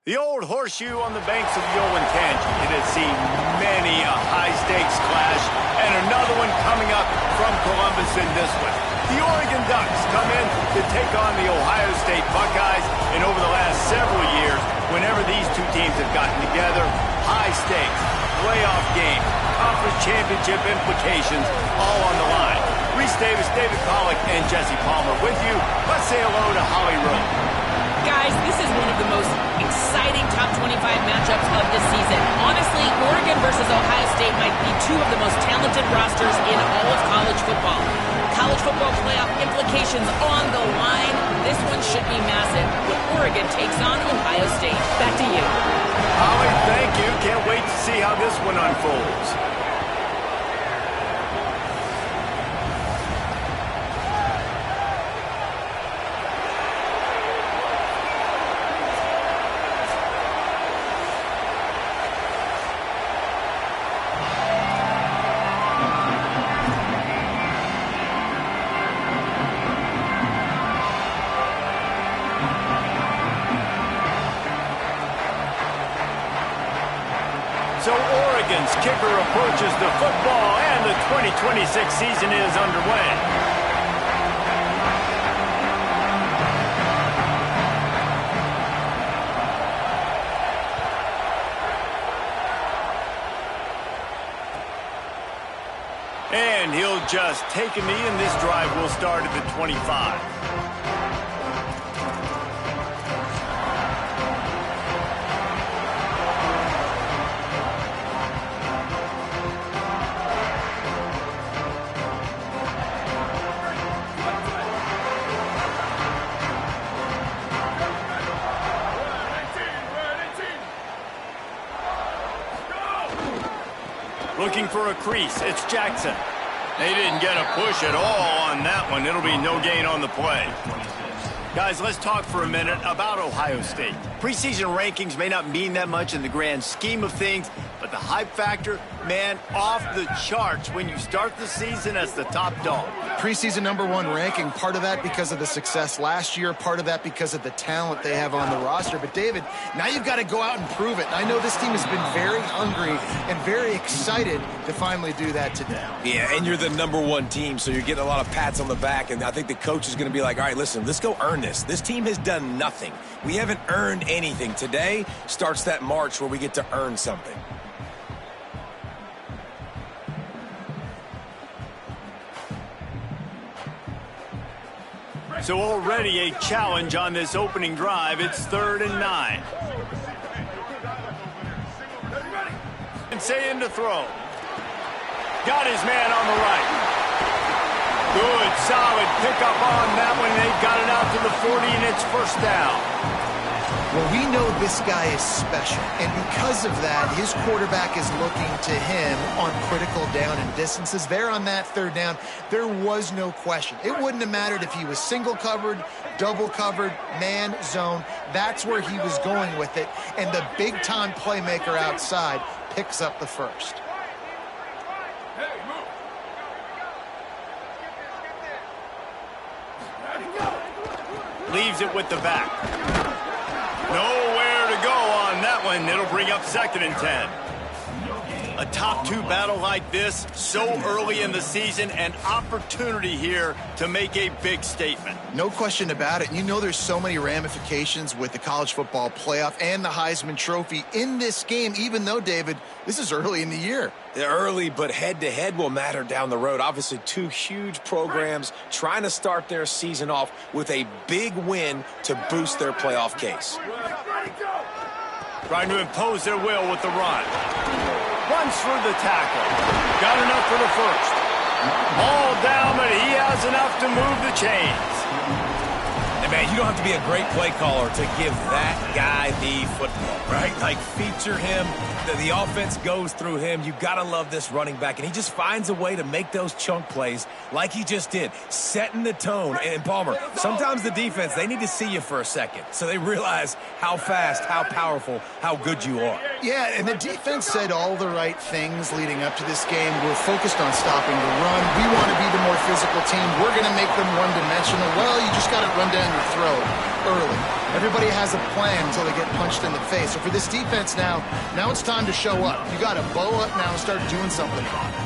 The old horseshoe on the banks of the Olentangy. It has seen many a high-stakes clash, and another one coming up from Columbus in this one. The Oregon Ducks come in to take on the Ohio State Buckeyes, and over the last several years, whenever these two teams have gotten together, high stakes, playoff game, conference championship implications, all on the line. Reese Davis, David Pollack, and Jesse Palmer with you. Let's say hello to Holly Rowe. Guys, this is one of the most exciting top 25 matchups of the season. Honestly, Oregon versus Ohio State might be two of the most talented rosters in all of college football. College football playoff implications on the line. This one should be massive when Oregon takes on Ohio State. Back to you. Holly, thank you. Can't wait to see how this one unfolds. So Oregon's kicker approaches the football, and the 2026 season is underway. And he'll just take a knee, and this drive will start at the 25. Looking for a crease, it's Jackson. They didn't get a push at all on that one. It'll be no gain on the play. Guys, let's talk for a minute about Ohio State. Preseason rankings may not mean that much in the grand scheme of things, but the hype factor, man, off the charts when you start the season as the top dog. Preseason #1 ranking, part of that because of the success last year, part of that because of the talent they have on the roster. But, David, now you've got to go out and prove it. And I know this team has been very hungry and very excited to finally do that today. Yeah, and you're the #1 team, so you're getting a lot of pats on the back. And I think the coach is going to be like, all right, listen, let's go earn this. This team has done nothing. We haven't earned anything. Today starts that march where we get to earn something. So already a challenge on this opening drive. It's 3rd and 9. And Sayin to throw. Got his man on the right. Good, solid pickup on that one. They've got it out to the 40, and it's 1st down. Well, we know this guy is special, and because of that, his quarterback is looking to him on critical down and distances. There on that 3rd down, there was no question. It wouldn't have mattered if he was single covered, double covered, man, zone. That's where he was going with it, and the big-time playmaker outside picks up the 1st. Leaves it with the back. Nowhere to go on that one. It'll bring up 2nd and 10. A top 2 battle like this so early in the season, an opportunity here to make a big statement. No question about it. You know there's so many ramifications with the college football playoff and the Heisman Trophy in this game, even though, David, this is early in the year. Early, but head-to-head will matter down the road. Obviously, 2 huge programs trying to start their season off with a big win to boost their playoff case. Trying to impose their will with the run. Runs through the tackle. Got enough for the 1st. All down, but he has enough to move the chains. And, man, you don't have to be a great play caller to give that guy the football, right? Like, feature him. The offense goes through him. You got to love this running back. And he just finds a way to make those chunk plays like he just did, setting the tone. And, Palmer, sometimes the defense, they need to see you for a second so they realize how fast, how powerful, how good you are. Yeah, and the defense said all the right things leading up to this game. We're focused on stopping the run. We want to be the more physical team. We're going to make them one-dimensional. Well, you just got to run down your throat early. Everybody has a plan until they get punched in the face. So for this defense now it's time to show up. You got to bow up now and start doing something about it.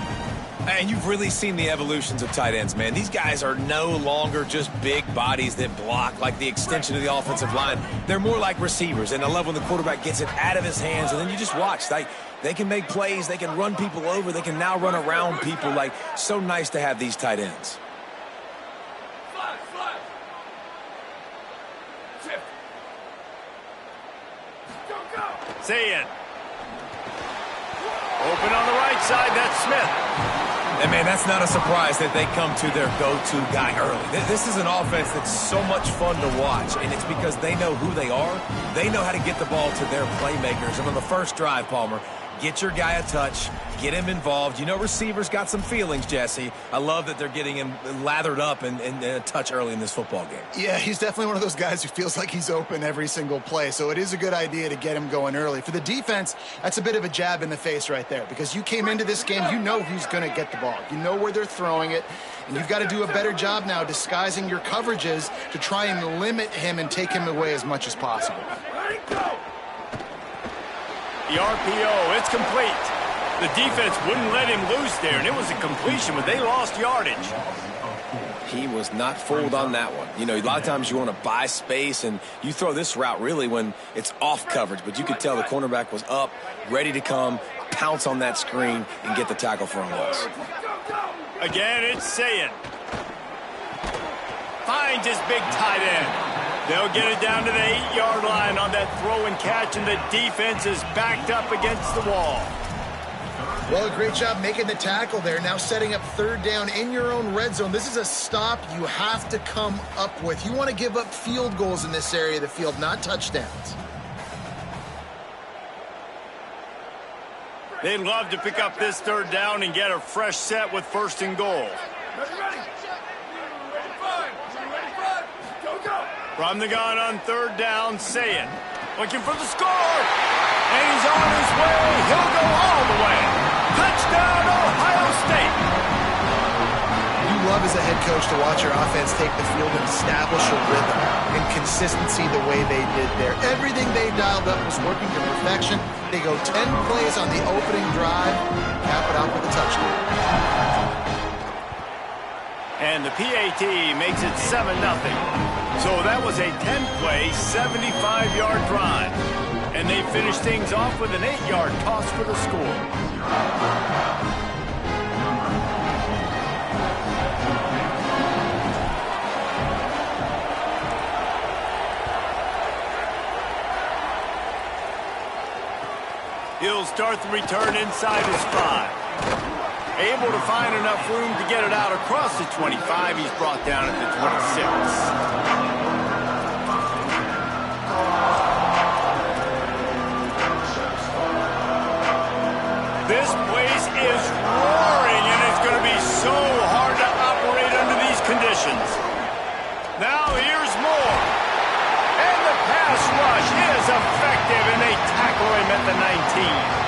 And you've really seen the evolutions of tight ends, man. These guys are no longer just big bodies that block like the extension of the offensive line. They're more like receivers, and I love when the quarterback gets it out of his hands, and then you just watch. They can make plays. They can run people over. They can now run around people. Like, so nice to have these tight ends. Say it. Open on the right side, that's Smith. And, man, that's not a surprise that they come to their go-to guy early. This is an offense that's so much fun to watch, and it's because they know who they are. They know how to get the ball to their playmakers. And on the first drive, Palmer, get your guy a touch, get him involved. You know receivers got some feelings, Jesse. I love that they're getting him lathered up and a touch early in this football game. Yeah, he's definitely one of those guys who feels like he's open every single play, so it is a good idea to get him going early. For the defense, that's a bit of a jab in the face right there, because you came into this game, you know who's going to get the ball. You know where they're throwing it, and you've got to do a better job now disguising your coverages to try and limit him and take him away as much as possible. The RPO, it's complete. The defense wouldn't let him loose there, and it was a completion, but they lost yardage. He was not fooled on that one. You know, a lot of times you want to buy space, and you throw this route really when it's off coverage, but you could tell the cornerback was up, ready to come, pounce on that screen, and get the tackle for a loss. Again, it's Sayin. Finds his big tight end. They'll get it down to the 8-yard line on that throw and catch, and the defense is backed up against the wall. Well, great job making the tackle there. Now setting up third down in your own red zone. This is a stop you have to come up with. You want to give up field goals in this area of the field, not touchdowns. They'd love to pick up this third down and get a fresh set with first and goal. From the gun on third down, Sayin. Looking for the score. And he's on his way. He'll go all the way. Touchdown, Ohio State. You love as a head coach to watch your offense take the field and establish a rhythm and consistency the way they did there. Everything they dialed up was working to perfection. They go 10 plays on the opening drive, cap it off with a touchdown. And the PAT makes it 7-0. So that was a 10-play, 75-yard drive. And they finish things off with an 8-yard toss for the score. He'll start the return inside his 5. Able to find enough room to get it out across the 25. He's brought down at the 26. This place is roaring, and it's going to be so hard to operate under these conditions. Now here's more. And the pass rush is effective, and they tackle him at the 19.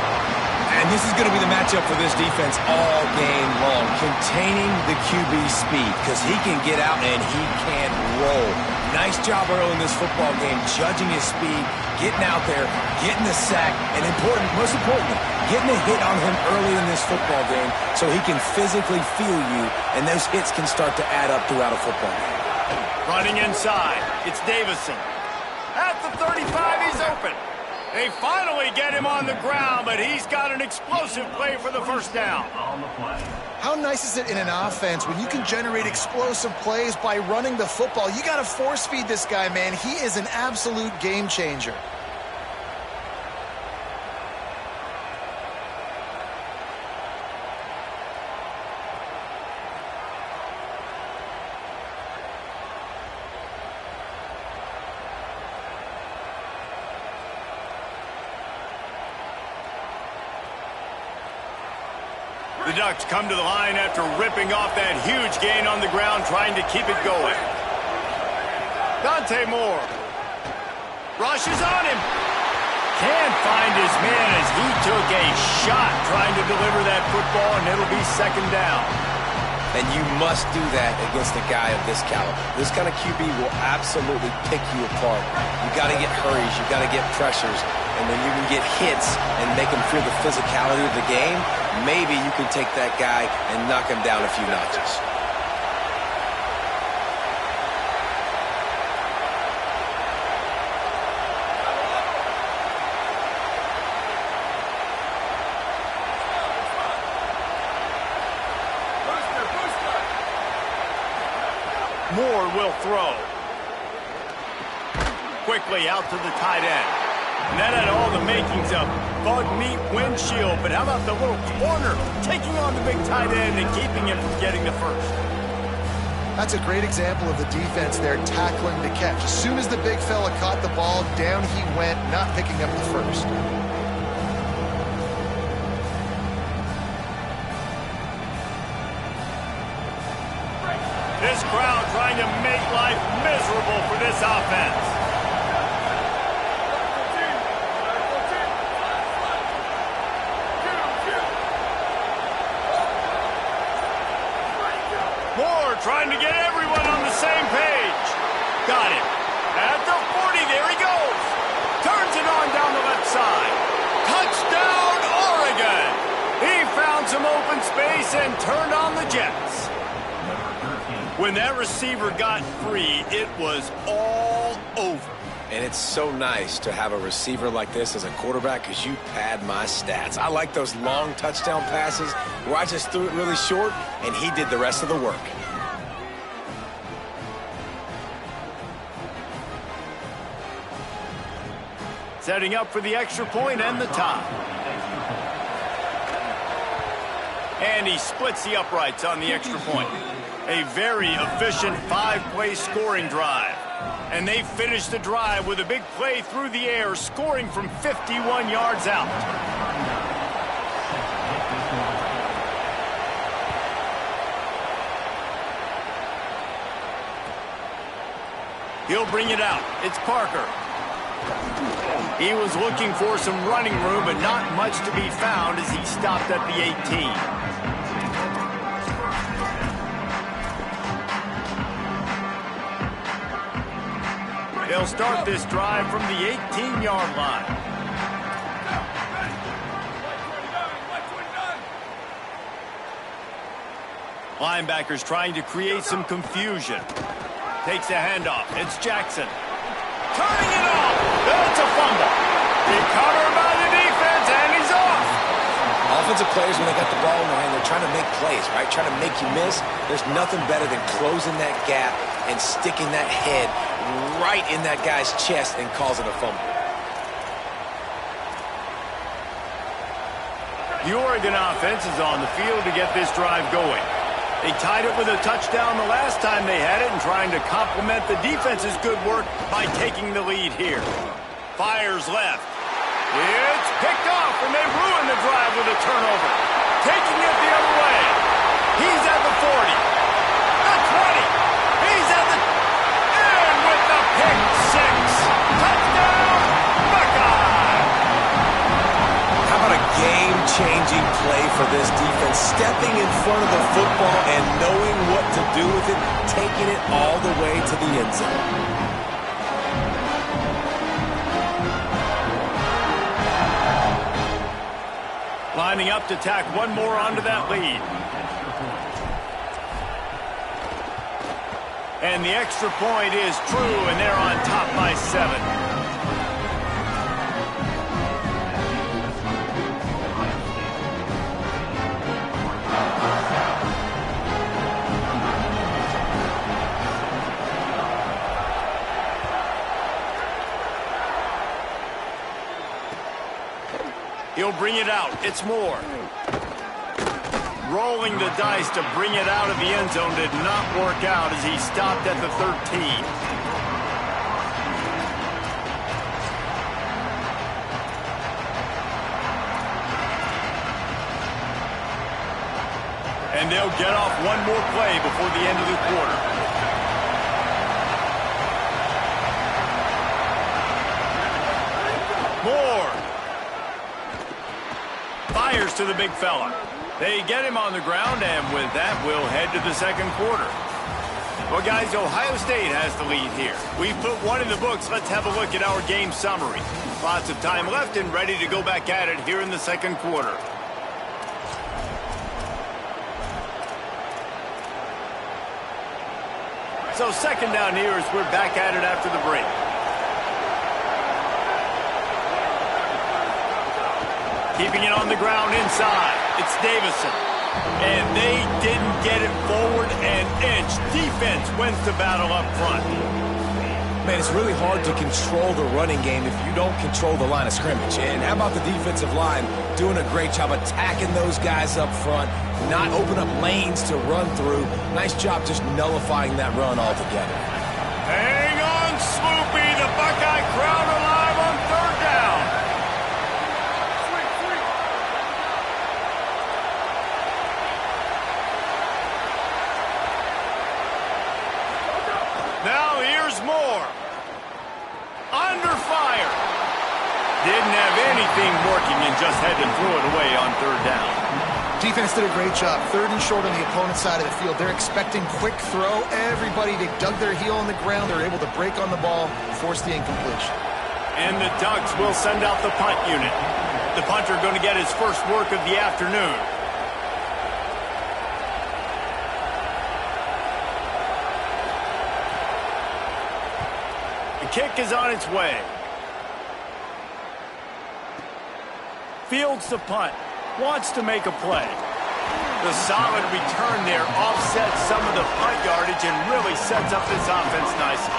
And this is going to be the matchup for this defense all game long, containing the QB speed, because he can get out and he can roll. Nice job early in this football game, judging his speed, getting out there, getting the sack, and most importantly, getting a hit on him early in this football game so he can physically feel you, and those hits can start to add up throughout a football game. Running inside, it's Davison. At the 35, he's open. They finally get him on the ground, but he's got an explosive play for the first down. How nice is it in an offense when you can generate explosive plays by running the football? You got to force feed this guy, man. He is an absolute game changer. The Ducks come to the line after ripping off that huge gain on the ground, trying to keep it going. Dante Moore rushes on him. Can't find his man as took a shot trying to deliver that football, and it'll be second down. And you must do that against a guy of this caliber. This kind of QB will absolutely pick you apart. You got to get hurries, you got to get pressures, and when you can get hits and make him feel the physicality of the game, maybe you can take that guy and knock him down a few notches. Moore will throw. Quickly out to the tight end. And that had all the makings of bug meat windshield. But how about the little corner taking on the big tight end and keeping him from getting the first? That's a great example of the defense there tackling the catch. As soon as the big fella caught the ball, down he went, not picking up the first. This crowd trying to make life miserable for this offense. Moore trying to get everyone on the same page. Got it. At the 40, there he goes. Turns it on down the left side. Touchdown, Oregon. He found some open space and turned on the Jets. When that receiver got free, it was all over. And it's so nice to have a receiver like this as a quarterback because you pad my stats. I like those long touchdown passes where I just threw it really short and he did the rest of the work. Setting up for the extra point and the tie. And he splits the uprights on the extra point. A very efficient 5-play scoring drive. And they finish the drive with a big play through the air, scoring from 51 yards out. He'll bring it out. It's Parker. He was looking for some running room, but not much to be found as he stopped at the 18. They'll start this drive from the 18-yard line. Linebackers trying to create some confusion. Takes a handoff. It's Jackson. Turning it off. That's a fumble. Recovered by the defense, and he's off. Offensive players, when they got the ball in their hand, they're trying to make plays, right? Trying to make you miss. There's nothing better than closing that gap and sticking that head right in that guy's chest and causing a fumble. The Oregon offense is on the field to get this drive going. They tied it with a touchdown the last time they had it and trying to complement the defense's good work by taking the lead here. Fires left. It's picked off, and they ruin the drive with a turnover. Taking it the other way. He's at the 40. The 20. He's at the... And with the pick six. Touchdown, Buckeye. How about a game-changing play for this defense? Stepping in front of the football and knowing what to do with it, taking it all the way to the end zone. Lining up to tack one more onto that lead. And the extra point is true, and they're on top by 7. He'll bring it out. It's Moore. Rolling the dice to bring it out of the end zone did not work out as he stopped at the 13. And they'll get off one more play before the end of the quarter. Moore. Fires to the big fella. They get him on the ground, and with that, we'll head to the second quarter. Well, guys, Ohio State has the lead here. We've put one in the books. Let's have a look at our game summary. Lots of time left and ready to go back at it here in the second quarter. So second down here as we're back at it after the break. Keeping it on the ground inside. It's Davison. And they didn't get it forward an inch. Defense wins the battle up front. Man, it's really hard to control the running game if you don't control the line of scrimmage. And how about the defensive line doing a great job attacking those guys up front, not open up lanes to run through. Nice job just nullifying that run altogether. Hang on, Sloopy. The Buckeye crowd alive on third down. Now here's more. Under fire. Didn't have anything working and just had to throw it away on third down. Defense did a great job. Third and short on the opponent's side of the field. They're expecting quick throw. Everybody, they dug their heel on the ground. They're able to break on the ball, force the incompletion. And the Ducks will send out the punt unit. The punter going to get his first work of the afternoon. The kick is on its way. Fields the punt. Wants to make a play. The solid return there offsets some of the punt yardage and really sets up this offense nicely.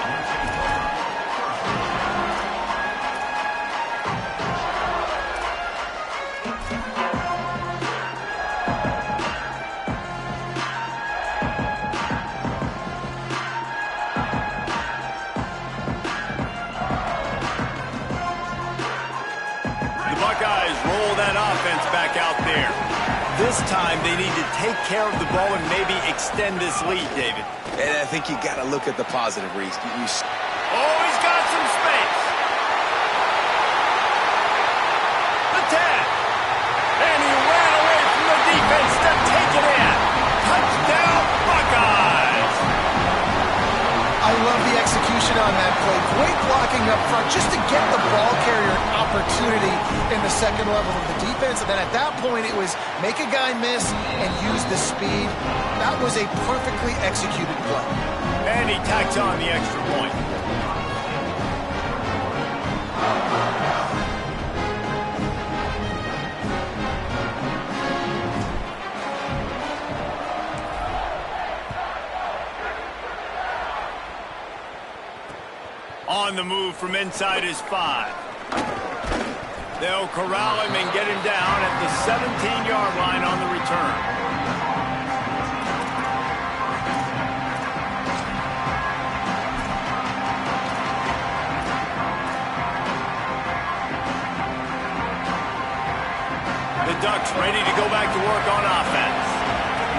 The Buckeyes roll that offense back out there. This time they need to take care of the ball and maybe extend this lead, David. And I think you got to look at the positive, Reese. Oh, he's got some space. The tag. And he ran away from the defense to take it in. Touchdown, Buckeyes. I love the execution on that play. Great blocking up front just to get the ball carrier an opportunity in the second level of the defense. And then at that point, it was make a guy miss and use the speed. That was a perfectly executed play. And he tacks on the extra point. On the move from inside his 5. They'll corral him and get him down at the 17-yard line on the return. The Ducks ready to go back to work on offense.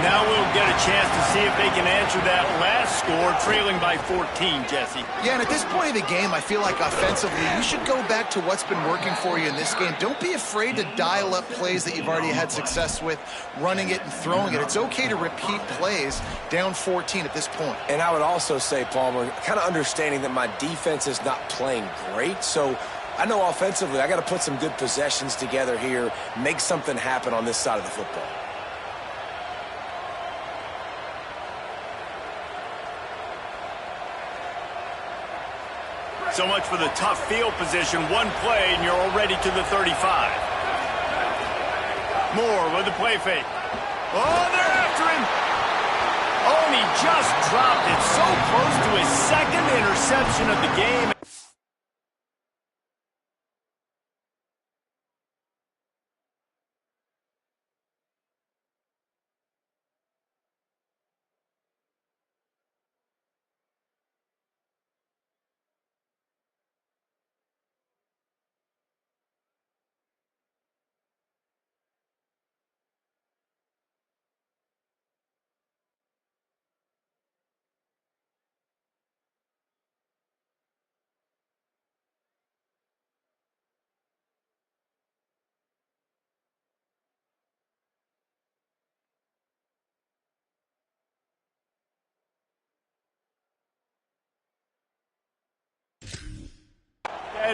Now we'll get a chance to see if they can answer that last score, trailing by 14, Jesse. Yeah, and at this point of the game, I feel like offensively, you should go back to what's been working for you in this game. Don't be afraid to dial up plays that you've already had success with, running it and throwing it. It's okay to repeat plays down 14 at this point. And I would also say, Palmer, kind of understanding that my defense is not playing great, so I know offensively I got to put some good possessions together here, make something happen on this side of the football. So much for the tough field position. One play, and you're already to the 35. Moore with the play fake. Oh, they're after him. Oh, and he just dropped it so close to his second interception of the game.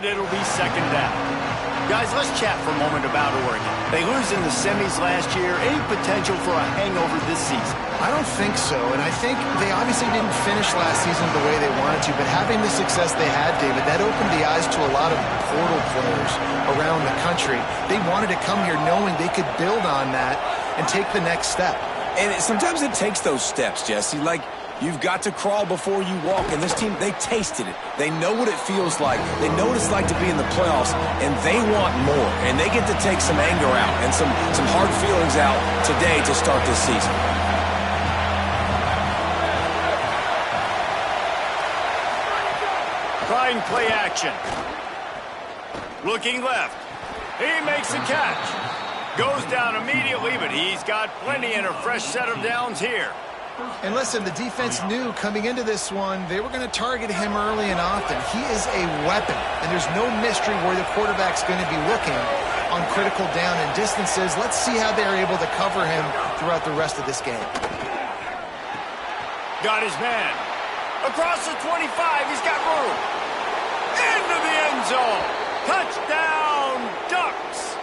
and it'll be second down. Guys, let's chat for a moment about Oregon. They lose in the semis last year. Any potential for a hangover this season? I don't think so, and I think they obviously didn't finish last season the way they wanted to, but having the success they had, David, that opened the eyes to a lot of portal players around the country. They wanted to come here knowing they could build on that and take the next step. And sometimes it takes those steps, Jesse. Like, you've got to crawl before you walk, and this team, they tasted it. They know what it feels like. They know what it's like to be in the playoffs, and they want more. And they get to take some anger out and some hard feelings out today to start this season. Trying play action. Looking left. He makes the catch. Goes down immediately, but he's got plenty and a fresh set of downs here. And listen, the defense knew coming into this one, they were going to target him early and often. He is a weapon, and there's no mystery where the quarterback's going to be looking on critical down and distances. Let's see how they're able to cover him throughout the rest of this game. Got his man. Across the 25, he's got room. Into the end zone. Touchdown, Ducks.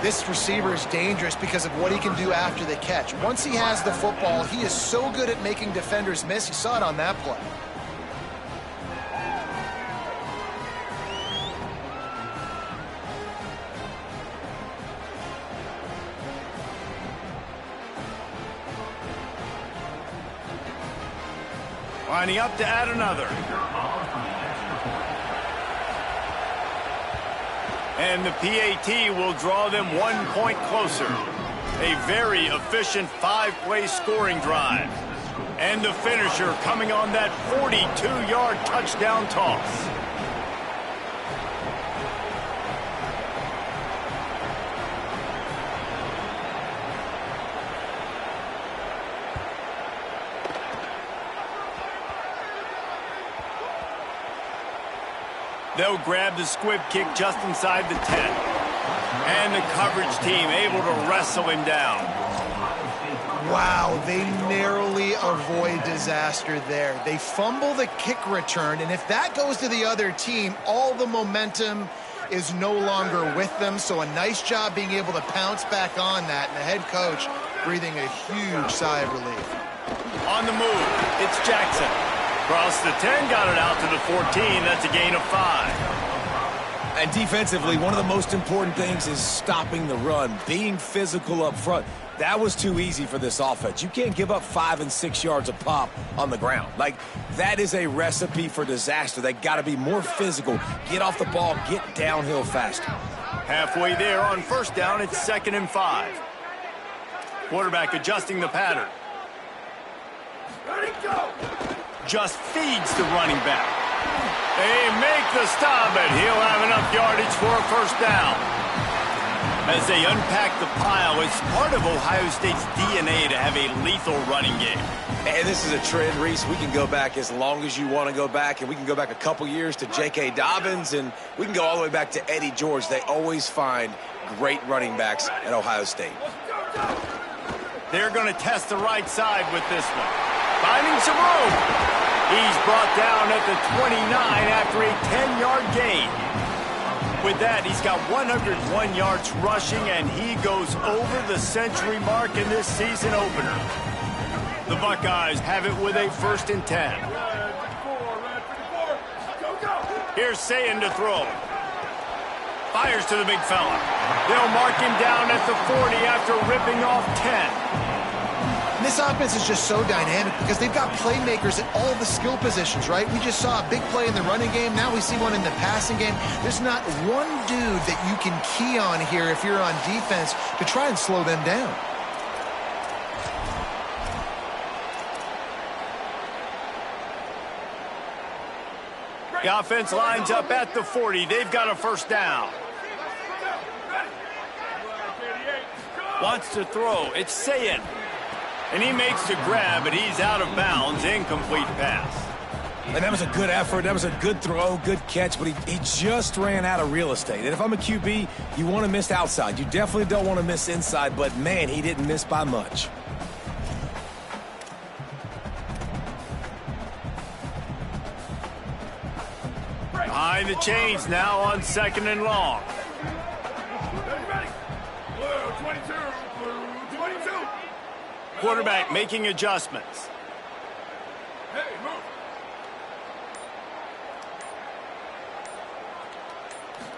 This receiver is dangerous because of what he can do after the catch. Once he has the football, he is so good at making defenders miss. You saw it on that play. Lining up to add another. And the PAT will draw them 1 point closer. A very efficient 5-play scoring drive. And the finisher coming on that 42-yard touchdown toss. They'll grab the squib kick just inside the 10. And the coverage team able to wrestle him down. Wow, they narrowly avoid disaster there. They fumble the kick return, and if that goes to the other team, all the momentum is no longer with them. So a nice job being able to pounce back on that, and the head coach breathing a huge sigh of relief. On the move, it's Jackson. Across the 10, got it out to the 14. That's a gain of 5. And defensively, one of the most important things is stopping the run, being physical up front. That was too easy for this offense. You can't give up 5 and 6 yards a pop on the ground. Like, that is a recipe for disaster. They got to be more physical, get off the ball, get downhill faster. Halfway there on first down, it's 2nd and 5. Quarterback adjusting the pattern. Ready, go! Just feeds the running back. They make the stop, and he'll have enough yardage for a first down. As they unpack the pile, it's part of Ohio State's DNA to have a lethal running game. And this is a trend, Reese. We can go back as long as you want to go back, and we can go back a couple years to J.K. Dobbins, and we can go all the way back to Eddie George. They always find great running backs at Ohio State. They're going to test the right side with this one. Finding some room. He's brought down at the 29 after a 10-yard gain. With that, he's got 101 yards rushing, and he goes over the century mark in this season opener. The Buckeyes have it with a 1st and 10. Here's Sayin to throw. Fires to the big fella. They'll mark him down at the 40 after ripping off 10. This offense is just so dynamic because they've got playmakers at all the skill positions, right? We just saw a big play in the running game. Now we see one in the passing game. There's not one dude that you can key on here if you're on defense to try and slow them down. The offense lines up at the 40. They've got a first down. Wants to throw. It's Sayin. And he makes the grab, but he's out of bounds. Incomplete pass. And that was a good effort. That was a good throw, good catch, but he just ran out of real estate. And if I'm a QB, you want to miss outside. You definitely don't want to miss inside, but, man, he didn't miss by much. Behind Behind the chains now on 2nd and long. Ready? Blue 22. Blue 22. Quarterback making adjustments. Hey, move.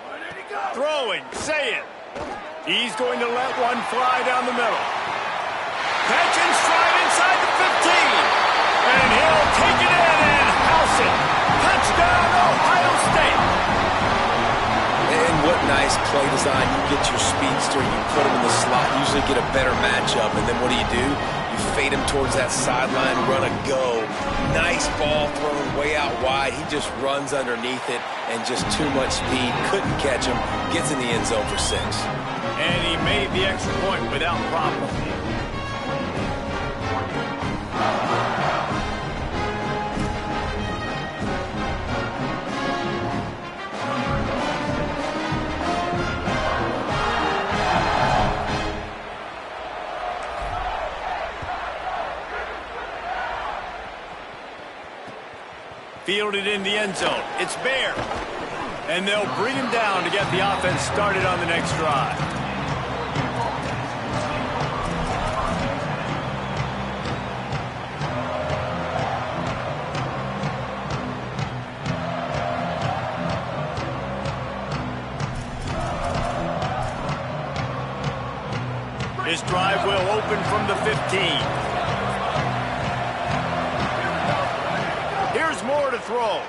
Where did he go? Throwing, say it. He's going to let one fly down the middle. Catch and stride inside the 15. And he'll take it in and house it. Touchdown, Ohio State. And what nice play design. You get your speedster, you put him in the slot, usually get a better matchup. And then what do? You fade him towards that sideline, run a go. Nice ball thrown way out wide. He just runs underneath it and just too much speed. Couldn't catch him. Gets in the end zone for 6. And he made the extra point without problem. Fielded in the end zone. It's Bear. And they'll bring him down to get the offense started on the next drive. This drive will open from the 15. Here's more to throw.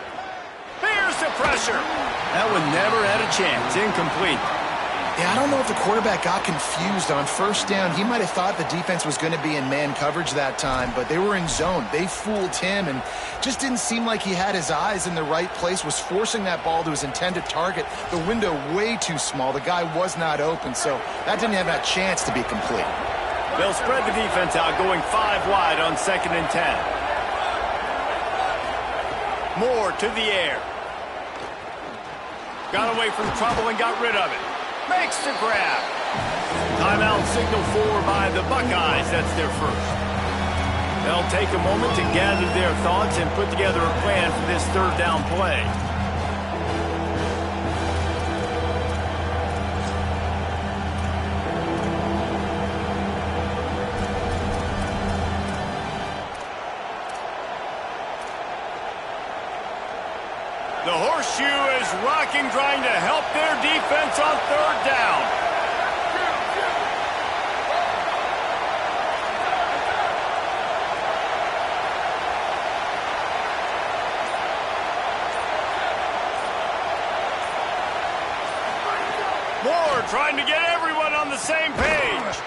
There's the pressure. That one never had a chance. Incomplete. Yeah, I don't know if the quarterback got confused on 1st down. He might have thought the defense was going to be in man coverage that time, but they were in zone. They fooled him and just didn't seem like he had his eyes in the right place, was forcing that ball to his intended target. The window way too small. The guy was not open, so that didn't have that chance to be complete. They'll spread the defense out, going 5 wide on 2nd and 10. Moore to the air. Got away from trouble and got rid of it. Makes the grab. Timeout signal for by the Buckeyes. That's their first. They'll take a moment to gather their thoughts and put together a plan for this 3rd down play. The horseshoe is rocking, trying to help their defense on 3rd down. Moore trying to get everyone on the same page.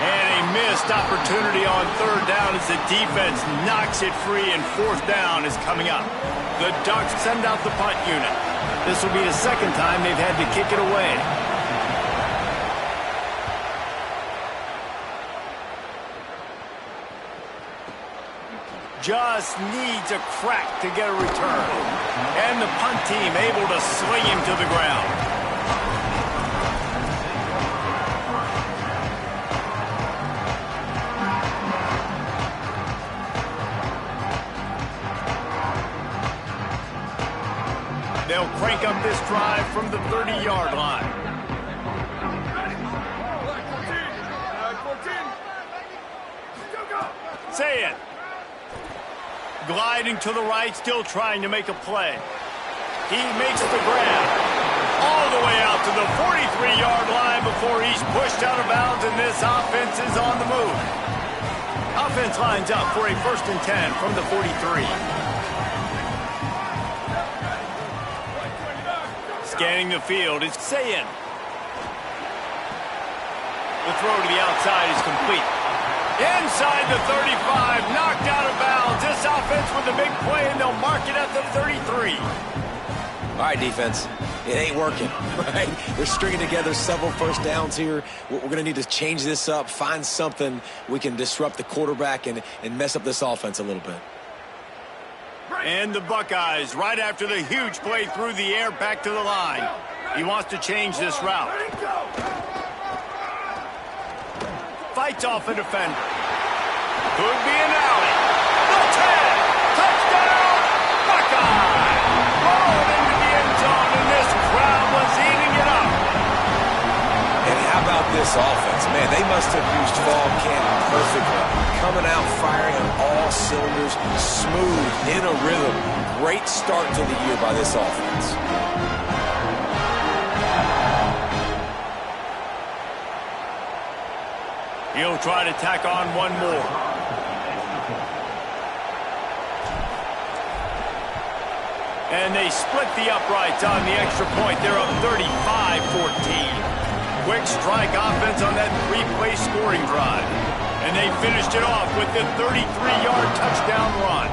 And a missed opportunity on 3rd down as the defense knocks it free, and 4th down is coming up. The Ducks send out the punt unit. This will be the 2nd time they've had to kick it away. Just needs a crack to get a return. And the punt team able to sling him to the ground. They'll crank up this drive from the 30-yard line. Say it. Gliding to the right, still trying to make a play. He makes the grab all the way out to the 43-yard line before he's pushed out of bounds, and this offense is on the move. Offense lines up for a 1st and 10 from the 43. Scanning the field is Sayin. The throw to the outside is complete. Inside the 35, knocked out of bounds. This offense with a big play, and they'll mark it at the 33. All right, defense. It ain't working, right? They're stringing together several 1st downs here. We're going to need to change this up, find something we can disrupt the quarterback and mess up this offense a little bit. And the Buckeyes, right after the huge play through the air, back to the line. He wants to change this route. Fights off a defender. Could be an alley. The 10. Touchdown, Buckeye. Rolled into the end zone. how about this offense? Man, they must have used fall camp perfectly. Coming out firing on all cylinders, smooth, in a rhythm. Great start to the year by this offense. He'll try to tack on one more. And they split the uprights on the extra point. They're up 35-14. Quick strike offense on that three-play scoring drive. And they finished it off with the 33-yard touchdown run.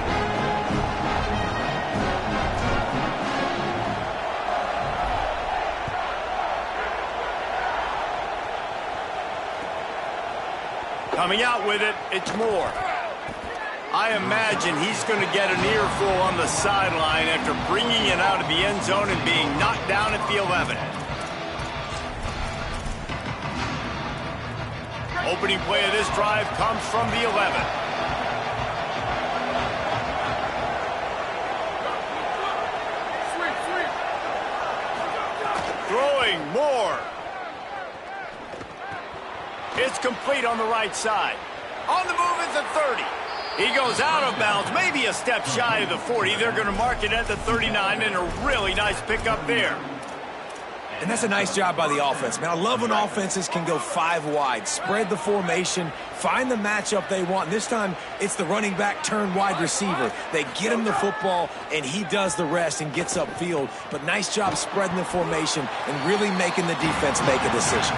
Coming out with it, it's Moore. I imagine he's going to get an earful on the sideline after bringing it out of the end zone and being knocked down at the 11. Opening play of this drive comes from the 11. Throwing Moore. It's complete on the right side. On the move at the 30. He goes out of bounds, maybe a step shy of the 40. They're going to mark it at the 39, and a really nice pickup there. And that's a nice job by the offense, man. I love when offenses can go 5 wide, spread the formation, find the matchup they want. This time, it's the running back turned wide receiver. They get him the football, and he does the rest and gets upfield. But nice job spreading the formation and really making the defense make a decision.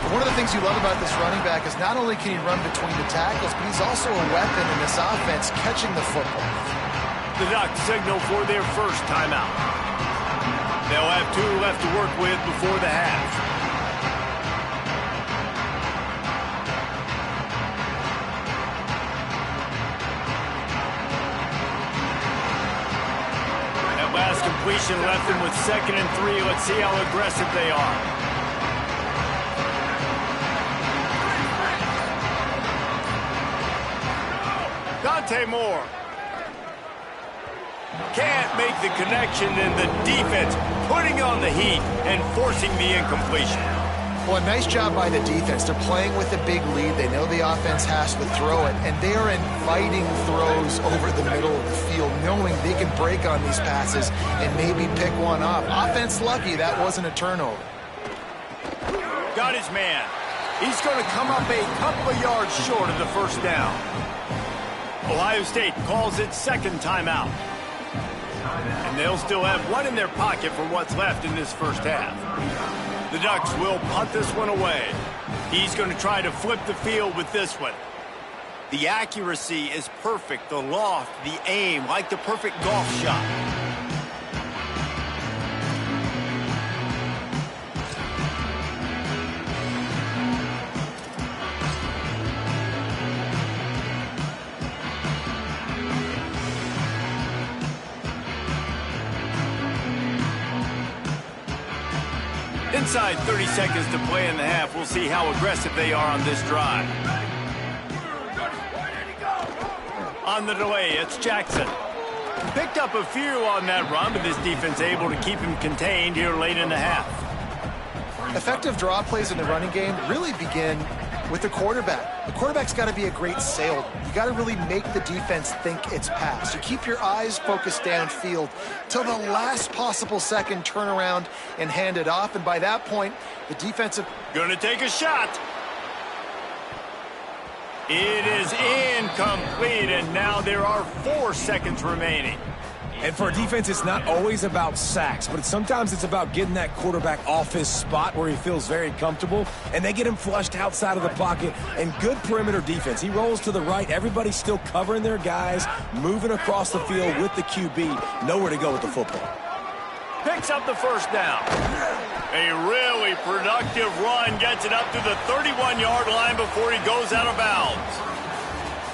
One of the things you love about this running back is not only can he run between the tackles, but he's also a weapon in this offense catching the football. The Ducks signal for their first timeout. They'll have 2 left to work with before the half. That last completion left them with 2nd and 3. Let's see how aggressive they are. Dante Moore can't make the connection, and the defense putting on the heat and forcing the incompletion. Well, a nice job by the defense. They're playing with a big lead. They know the offense has to throw it, and they are inviting throws over the middle of the field, knowing they can break on these passes and maybe pick one off. Offense lucky that wasn't a turnover. Got his man. He's going to come up a couple of yards short of the first down. Ohio State calls its 2nd timeout. And they'll still have 1 in their pocket for what's left in this first half. The Ducks will punt this one away. He's going to try to flip the field with this one. The accuracy is perfect. The loft, the aim, like the perfect golf shot. Inside 30 seconds to play in the half. We'll see how aggressive they are on this drive. On the delay, it's Jackson. Picked up a few on that run, but this defense able to keep him contained here late in the half. Effective draw plays in the running game really begin with the quarterback. The quarterback's got to be a great salesman. You got to really make the defense think it's pass. You keep your eyes focused downfield till the last possible second, turn around and hand it off. And by that point, the defensive... Gonna take a shot. It is incomplete, and now there are 4 seconds remaining. And for a defense, it's not always about sacks, but sometimes it's about getting that quarterback off his spot where he feels very comfortable, and they get him flushed outside of the pocket, and good perimeter defense. He rolls to the right. Everybody's still covering their guys, moving across the field with the QB. Nowhere to go with the football. Picks up the first down. A really productive run gets it up to the 31-yard line before he goes out of bounds.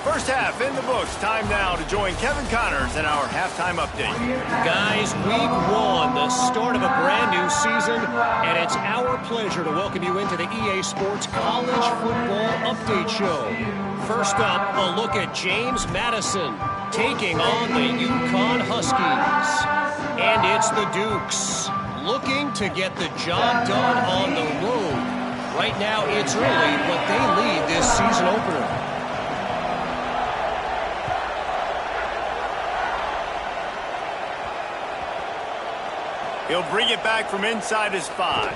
First half in the books. Time now to join Kevin Connors in our halftime update. Guys, week 1, the start of a brand new season, and it's our pleasure to welcome you into the EA Sports College Football Update Show. First up, a look at James Madison taking on the UConn Huskies. And it's the Dukes looking to get the job done on the road. Right now, it's early, but they lead this season opener. He'll bring it back from inside his 5.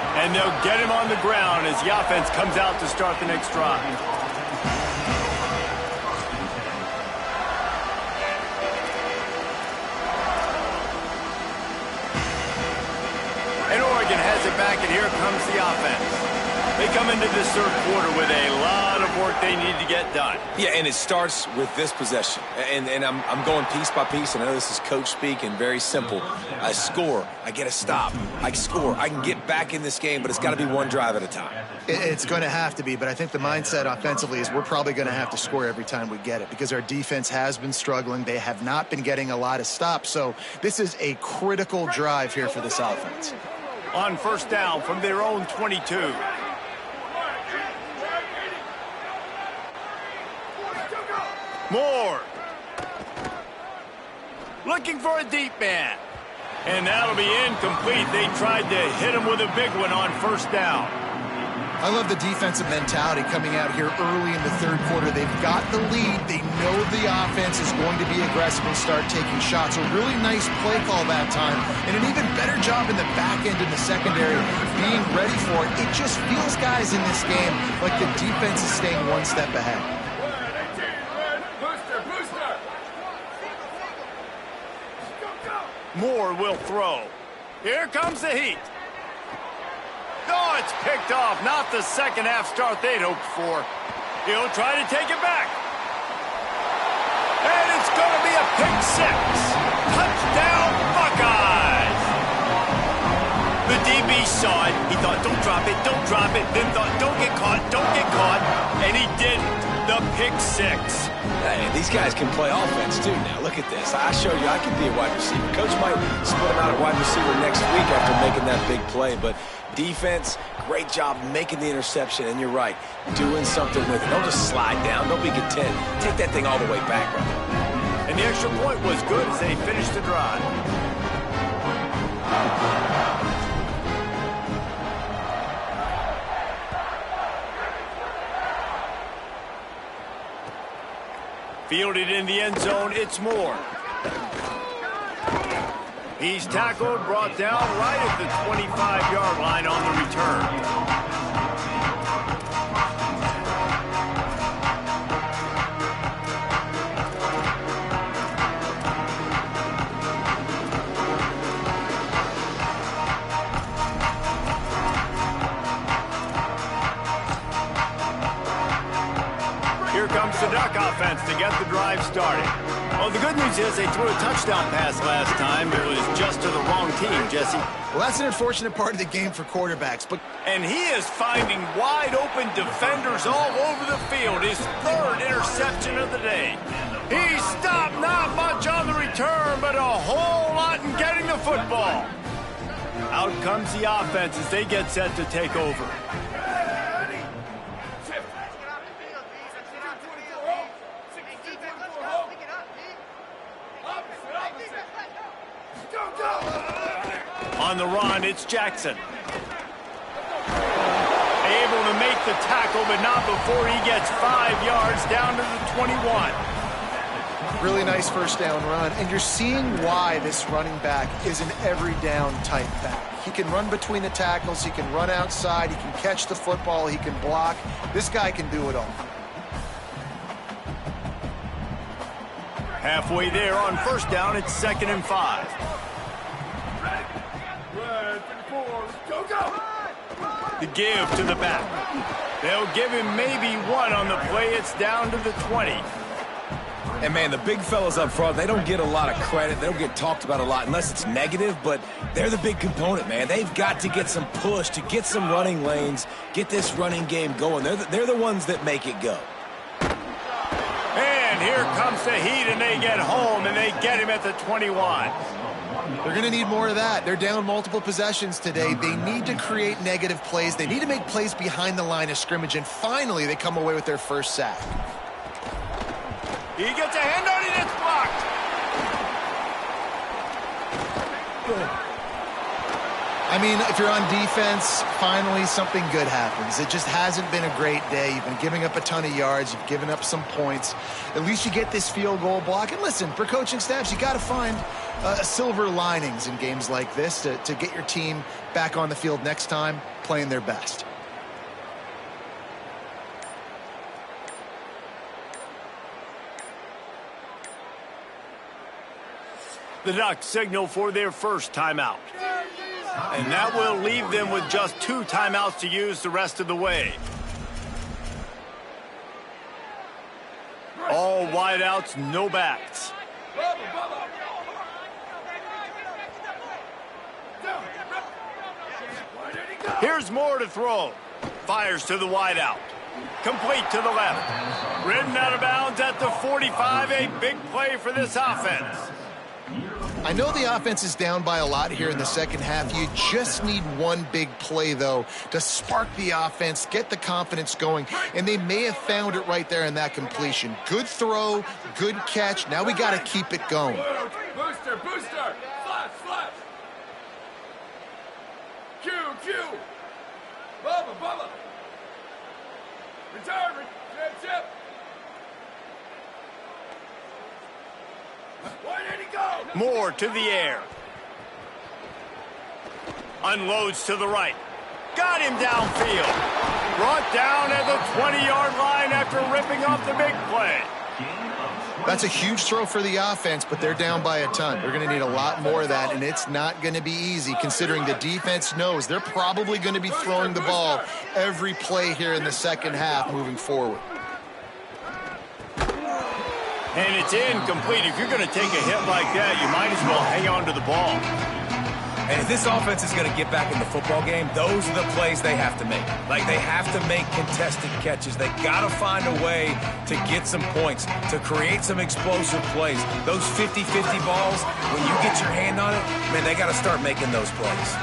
And they'll get him on the ground as the offense comes out to start the next drive. And Oregon has it back, and here comes the offense. They come into this third quarter with a lot of work they need to get done. Yeah, and it starts with this possession. And I'm going piece by piece, and I know this is coach speak and very simple. I score, I get a stop, I score, I can get back in this game, but it's got to be one drive at a time. It's going to have to be, but I think the mindset offensively is we're probably going to have to score every time we get it because our defense has been struggling. They have not been getting a lot of stops, so this is a critical drive here for this offense. On first down from their own 22. Moore. Looking for a deep man. And that'll be incomplete. They tried to hit him with a big one on first down. I love the defensive mentality coming out here early in the third quarter. They've got the lead. They know the offense is going to be aggressive and start taking shots. A really nice play call that time. And an even better job in the back end in the secondary being ready for it. It just feels, guys, in this game like the defense is staying one step ahead. Moore will throw. Here comes the heat. Oh, it's picked off. Not the second half start they'd hoped for. He'll try to take it back. And it's going to be a pick 6. Touchdown, Buckeyes. The DB saw it. He thought, don't drop it, don't drop it. Then thought, don't get caught, don't get caught. And he didn't. The pick 6. Hey, these guys can play offense, too, now. Look at this. I showed you I can be a wide receiver. Coach might split him out at wide receiver next week after making that big play. But defense, great job making the interception. And you're right, doing something with it. Don't just slide down. Don't be content. Take that thing all the way back, brother. And the extra point was good as they finished the drive. Fielded in the end zone, it's Moore. He's tackled, brought down right at the 25-yard line on the return. Here comes the Duck offense to get the drive started. Well, the good news is they threw a touchdown pass last time. It was just to the wrong team, Jesse. Well, that's an unfortunate part of the game for quarterbacks. And he is finding wide-open defenders all over the field. His third interception of the day. He stopped not much on the return, but a whole lot in getting the football. Out comes the offense as they get set to take over. On the run, it's Jackson. Able to make the tackle, but not before he gets 5 yards down to the 21. Really nice first down run, and you're seeing why this running back is an every down type back. He can run between the tackles, he can run outside, he can catch the football, he can block. This guy can do it all. Halfway there on first down, it's 2nd and 5. The give to the back. They'll give him maybe one on the play. It's down to the 20. And, man, the big fellas up front, they don't get a lot of credit. They don't get talked about a lot unless it's negative, but they're the big component, man. They've got to get some push, to get some running lanes, get this running game going. They're the ones that make it go. And here comes the Heat, and they get home, and they get him at the 21. They're going to need more of that. They're down multiple possessions today. They need to create negative plays. They need to make plays behind the line of scrimmage, and finally they come away with their first sack. He gets a hand on it, it's blocked. I mean, if you're on defense, finally something good happens. It just hasn't been a great day. You've been giving up a ton of yards. You've given up some points. At least you get this field goal block. And listen, for coaching staffs, you got to find silver linings in games like this to get your team back on the field next time playing their best. The Ducks signal for their first timeout. And that will leave them with just 2 timeouts to use the rest of the way. All wideouts, no backs. Here's Moore to throw. Fires to the wideout. Complete to the left. Ridden out of bounds at the 45. A big play for this offense. I know the offense is down by a lot here in the second half. You just need one big play, though, to spark the offense, get the confidence going, and they may have found it right there in that completion. Good throw, good catch. Now we got to keep it going. Booster, booster! Flash, flash! Q, Q! Bubba, Bubba! Retirement! Chip, chip! Why did he go? Moore to the air. Unloads to the right. Got him downfield. Brought down at the 20-yard line after ripping off the big play. That's a huge throw for the offense, but they're down by a ton. They're going to need a lot more of that, and it's not going to be easy considering the defense knows they're probably going to be throwing the ball every play here in the second half moving forward. And it's incomplete. If you're going to take a hit like that, you might as well hang on to the ball. And if this offense is going to get back in the football game, those are the plays they have to make. Like, they have to make contested catches. They got to find a way to get some points, to create some explosive plays. Those 50-50 balls, when you get your hand on it, man, they got to start making those plays.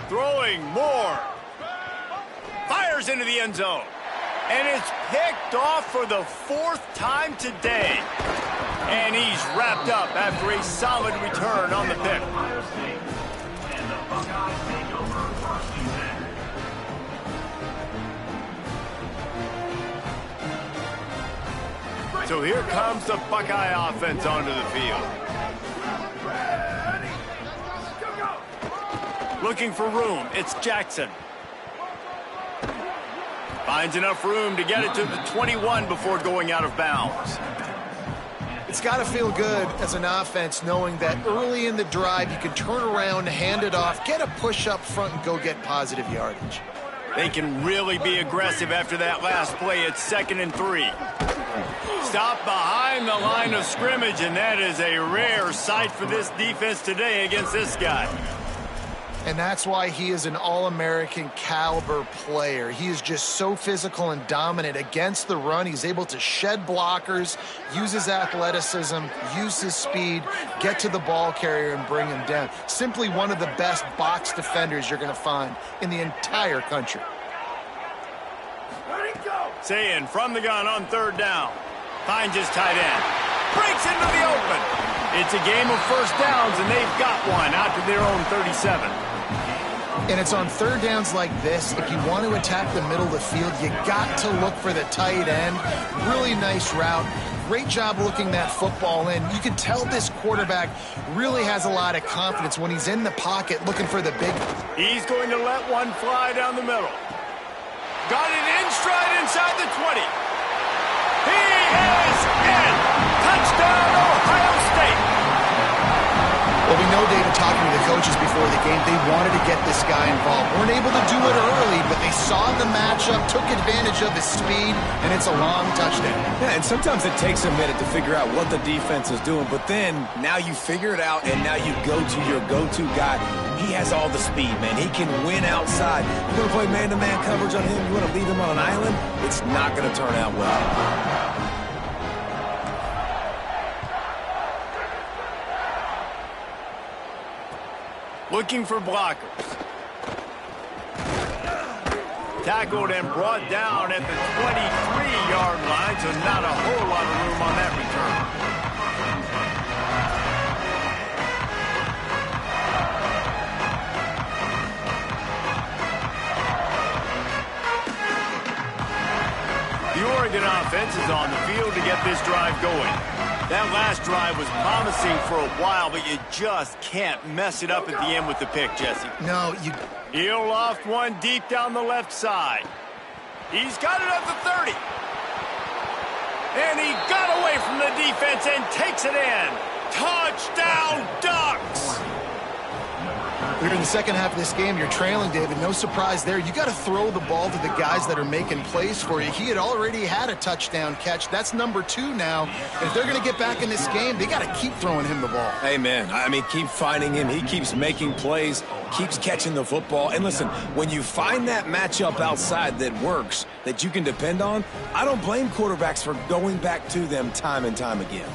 Throwing Moore. Fires into the end zone. And it's picked off for the 4th time today. And he's wrapped up after a solid return on the pick. So here comes the Buckeye offense onto the field. Looking for room, it's Jackson. Finds enough room to get it to the 21 before going out of bounds. It's got to feel good as an offense knowing that early in the drive you can turn around, hand it off, get a push up front, and go get positive yardage. They can really be aggressive after that last play at 2nd and 3. Stop behind the line of scrimmage, and that is a rare sight for this defense today against this guy. And that's why he is an All-American caliber player. He is just so physical and dominant against the run. He's able to shed blockers, use his athleticism, use his speed, get to the ball carrier and bring him down. Simply one of the best box defenders you're going to find in the entire country. Sayin from the gun on 3rd down. Finds his tight end. Breaks into the open. It's a game of first downs, and they've got one out to their own 37. And it's on 3rd downs like this, if you want to attack the middle of the field, you got to look for the tight end. Really nice route. Great job looking that football in. You can tell this quarterback really has a lot of confidence when he's in the pocket looking for the big. He's going to let one fly down the middle. Got it in stride inside the 20. He is in. Touchdown, Ohio State. Well, we know, David, talking to the coaches before the game, they wanted to get this guy involved. Weren't able to do it early, but they saw the matchup, took advantage of his speed, and it's a long touchdown. Yeah, and sometimes it takes a minute to figure out what the defense is doing, but then now you figure it out, and now you go to your go-to guy. He has all the speed, man. He can win outside. You want to play man-to-man coverage on him? You want to leave him on an island? It's not going to turn out well. Looking for blockers. Tackled and brought down at the 23-yard line, so not a whole lot of room on that return. Oregon offense is on the field to get this drive going. That last drive was promising for a while, but you just can't mess it up at the end with the pick, Jesse. No, you... He'll loft one deep down the left side. He's got it at the 30. And he got away from the defense and takes it in. Touchdown, Ducks! We're in the second half of this game. You're trailing, David. No surprise there. You got to throw the ball to the guys that are making plays for you. He had already had a touchdown catch. That's number 2 now. And if they're going to get back in this game, they got to keep throwing him the ball. Amen. I mean, keep finding him. He keeps making plays, keeps catching the football. And listen, when you find that matchup outside that works, that you can depend on, I don't blame quarterbacks for going back to them time and time again.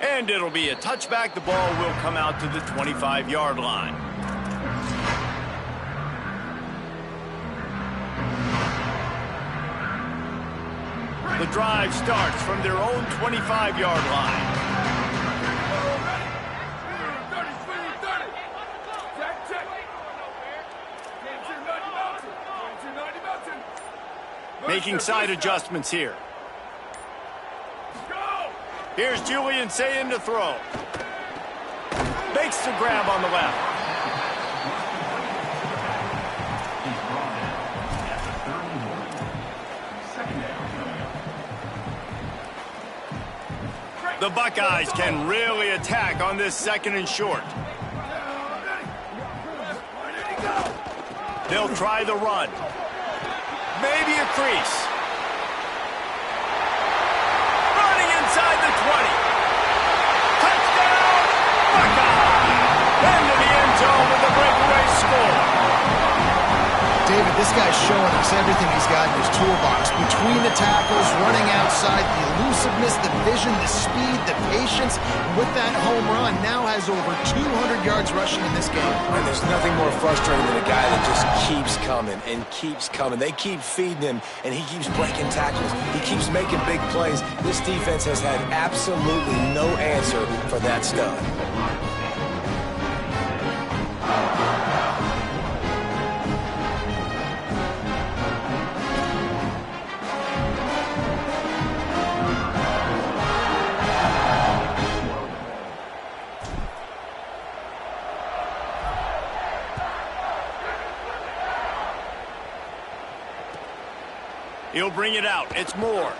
And it'll be a touchback. The ball will come out to the 25-yard line. The drive starts from their own 25-yard line. 30. Check. Making side adjustments here. Here's Julian Sayin to throw. Makes the grab on the left. The Buckeyes can really attack on this 2nd and short. They'll try the run. Maybe a crease. Inside the 20. Touchdown, Buckeye! Into the end zone with a breakaway score. David, this guy's showing us everything he's got in his toolbox. Between the tackles, running outside, the elusiveness, the vision, the speed, the patience. With that home run, now has over 200 yards rushing in this game. And there's nothing more frustrating than a guy that just keeps coming and keeps coming. They keep feeding him, and he keeps breaking tackles. He keeps making big plays. This defense has had absolutely no answer for that stud. He'll bring it out. It's Moore.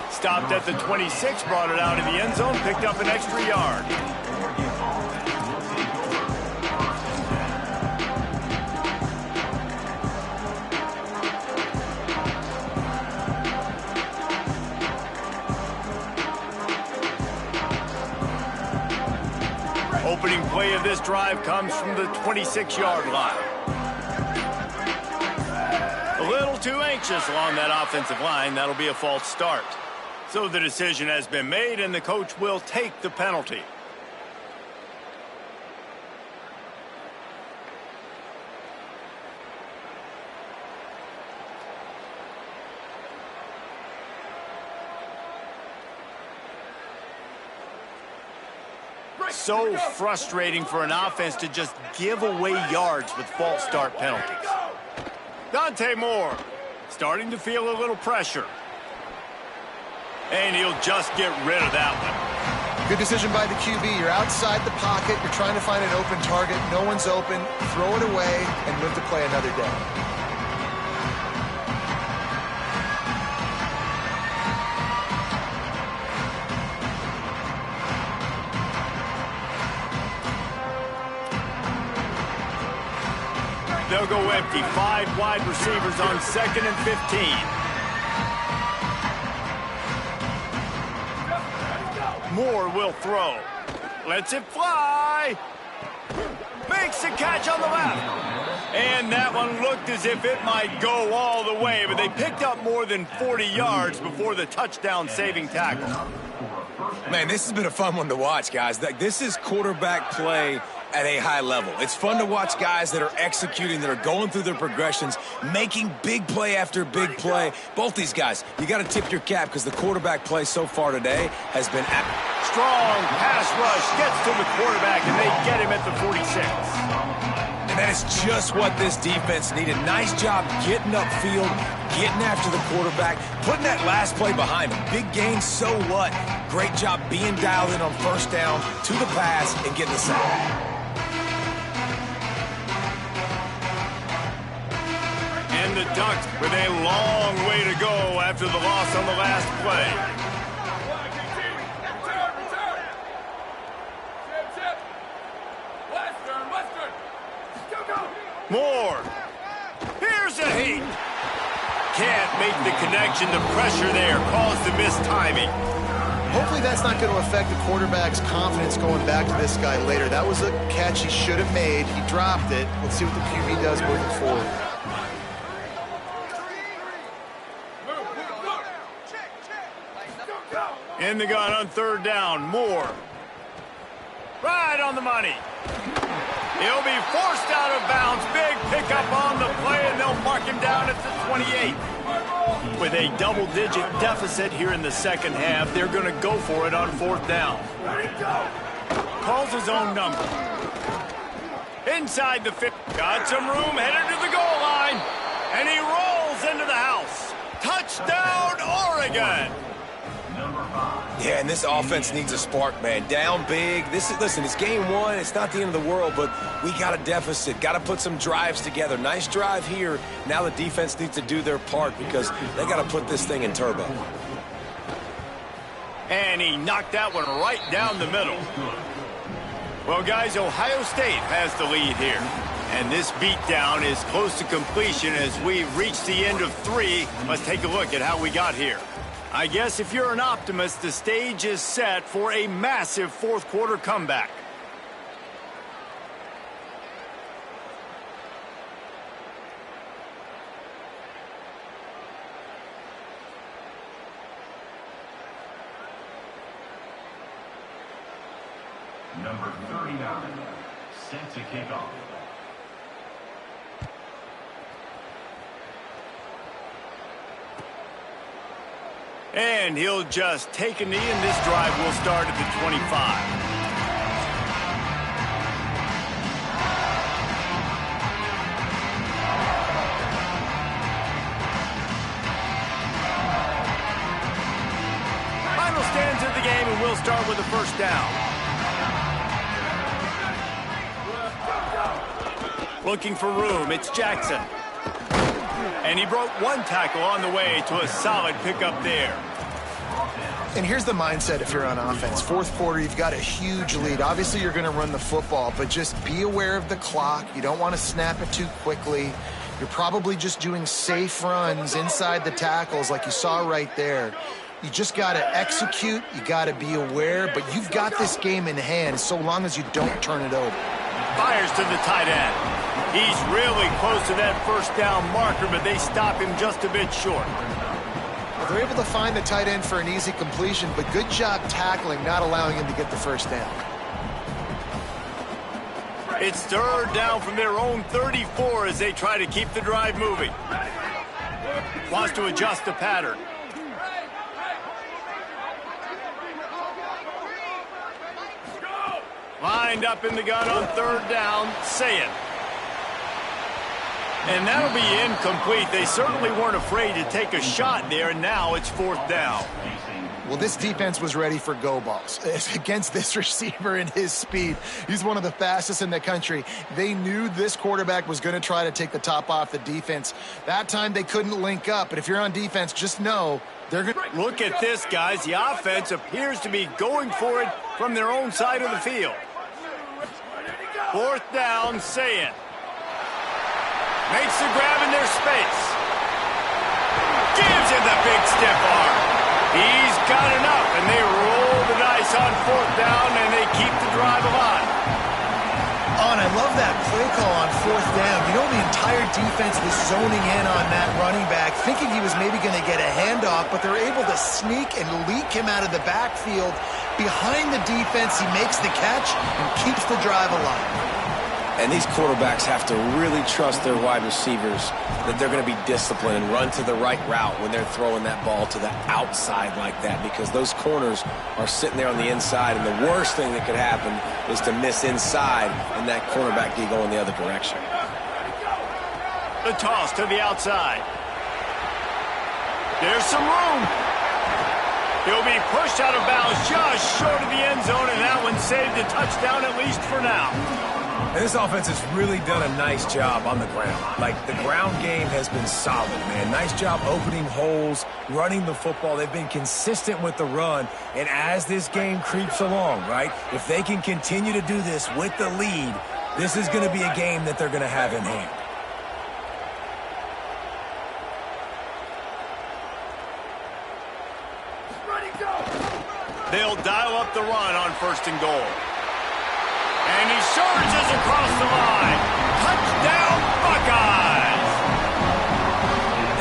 Stopped at the 26, brought it out in the end zone, picked up an extra yard. Opening play of this drive comes from the 26-yard line. A little too anxious along that offensive line. That'll be a false start. So the decision has been made, and the coach will take the penalty. So frustrating for an offense to just give away yards with false start penalties. Dante Moore starting to feel a little pressure. And he'll just get rid of that one. Good decision by the QB. You're outside the pocket. You're trying to find an open target. No one's open. Throw it away and live to play another day. They'll go empty. 5 wide receivers on 2nd and 15. Moore will throw. Lets it fly. Makes the catch on the left. And that one looked as if it might go all the way, but they picked up more than 40 yards before the touchdown-saving tackle. Man, this has been a fun one to watch, guys. This is quarterback play at a high level. It's fun to watch guys that are executing, that are going through their progressions, making big play after big play. Both these guys, you got to tip your cap because the quarterback play so far today has been strong pass rush gets to the quarterback, and they get him at the 46. And that is just what this defense needed. Nice job getting upfield, getting after the quarterback, putting that last play behind him. Big gain, so what? Great job being dialed in on first down, to the pass, and getting the sack. And the Ducks with a long way to go after the loss on the last play. Moore. Here's a heat. Can't make the connection. The pressure there caused the missed timing. Hopefully that's not going to affect the quarterback's confidence going back to this guy later. That was a catch he should have made. He dropped it. Let's see what the QB does moving forward. In the gun on third down. Moore. Right on the money. He'll be forced out of bounds. Big pickup on the play, and they'll mark him down at the 28. With a double-digit deficit here in the second half, they're going to go for it on fourth down. Calls his own number. Inside the 50. Got some room, headed to the goal line. And he rolls into the house. Touchdown, Oregon! Yeah, and this offense needs a spark, man. Down big. Listen, it's game one. It's not the end of the world, but we got a deficit. Got to put some drives together. Nice drive here. Now the defense needs to do their part because they got to put this thing in turbo. And he knocked that one right down the middle. Well, guys, Ohio State has the lead here. And this beatdown is close to completion as we reach the end of 3. Let's take a look at how we got here. I guess if you're an optimist, the stage is set for a massive fourth quarter comeback. Number 39, set to kick off. And he'll just take a knee, and this drive will start at the 25. Final stands of the game, and we'll start with the first down. Looking for room, it's Jackson. And he broke one tackle on the way to a solid pickup there. And here's the mindset if you're on offense. Fourth quarter, you've got a huge lead. Obviously, you're going to run the football, but just be aware of the clock. You don't want to snap it too quickly. You're probably just doing safe runs inside the tackles like you saw right there. You just got to execute. You got to be aware, but you've got this game in hand so long as you don't turn it over. Fires to the tight end. He's really close to that first down marker, but they stop him just a bit short. Well, they're able to find the tight end for an easy completion, but good job tackling, not allowing him to get the first down. It's third down from their own 34 as they try to keep the drive moving. Wants to adjust the pattern. Lined up in the gun on third down, Saying. And that'll be incomplete. They certainly weren't afraid to take a shot there, and now it's fourth down. Well, this defense was ready for go balls. Against this receiver and his speed, he's one of the fastest in the country. They knew this quarterback was going to try to take the top off the defense. That time they couldn't link up, but if you're on defense, just know they're going to... Look at this, guys. The offense appears to be going for it from their own side of the field. Fourth down, Saying. Makes the grab in their space. Gives him the big stiff arm. He's got enough, and they roll the dice on fourth down, and they keep the drive alive. Oh, and I love that play call on 4th down. You know, the entire defense was zoning in on that running back, thinking he was maybe going to get a handoff, but they're able to sneak and leak him out of the backfield. Behind the defense, he makes the catch and keeps the drive alive. And these quarterbacks have to really trust their wide receivers that they're going to be disciplined and run to the right route when they're throwing that ball to the outside like that, because those corners are sitting there on the inside, and the worst thing that could happen is to miss inside and that cornerback be going the other direction. The toss to the outside. There's some room. He'll be pushed out of bounds just short of the end zone, and that one saved a touchdown at least for now. And this offense has really done a nice job on the ground. Like, the ground game has been solid, man. Nice job opening holes, running the football. They've been consistent with the run. And as this game creeps along, right, if they can continue to do this with the lead, this is going to be a game that they're going to have in hand. They'll dial up the run on 1st and goal. And he surges across the line. Touchdown, Buckeyes!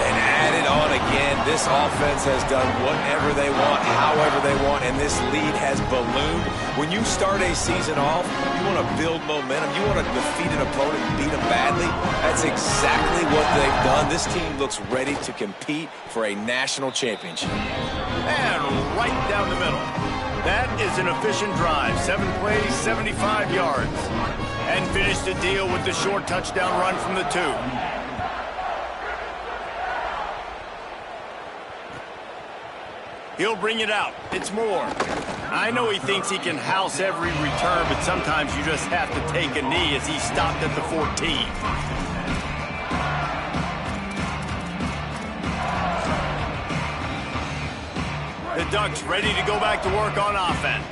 And add it on again. This offense has done whatever they want, however they want, and this lead has ballooned. When you start a season off, you want to build momentum. You want to defeat an opponent and beat them badly. That's exactly what they've done. This team looks ready to compete for a national championship. And right down the middle. That is an efficient drive. 7 plays, 75 yards. And finish the deal with the short touchdown run from the 2. He'll bring it out. It's Moore. I know he thinks he can house every return, but sometimes you just have to take a knee as he stopped at the 14. The Ducks ready to go back to work on offense.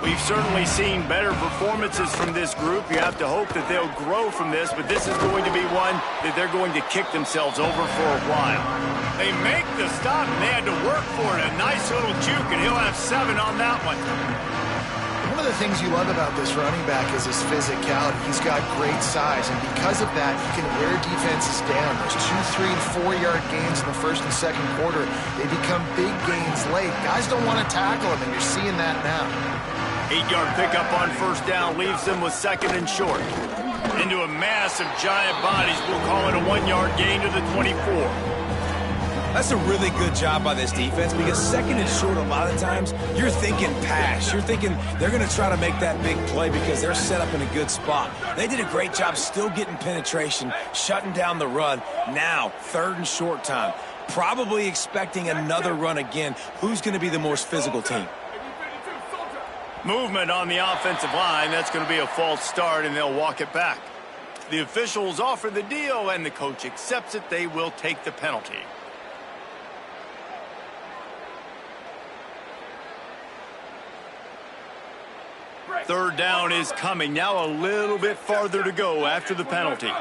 We've certainly seen better performances from this group. You have to hope that they'll grow from this, but this is going to be one that they're going to kick themselves over for a while. They make the stop, and they had to work for it. A nice little juke, and he'll have 7 on that one. One of the things you love about this running back is his physicality. He's got great size, and because of that, he can wear defenses down. Those 2, 3, and 4-yard gains in the 1st and 2nd quarter, they become big gains late. Guys don't want to tackle him, and you're seeing that now. 8-yard pickup on 1st down leaves them with 2nd and short. Into a mass of giant bodies, we'll call it a 1-yard gain to the 24. That's a really good job by this defense, because 2nd and short, a lot of times, you're thinking pass. You're thinking they're going to try to make that big play because they're set up in a good spot. They did a great job still getting penetration, shutting down the run. Now, 3rd and short time. Probably expecting another run again. Who's going to be the most physical team? Movement on the offensive line. That's going to be a false start, and they'll walk it back. The officials offer the deal, and the coach accepts it. They will take the penalty. Third down is coming. Now a little bit farther to go after the penalty.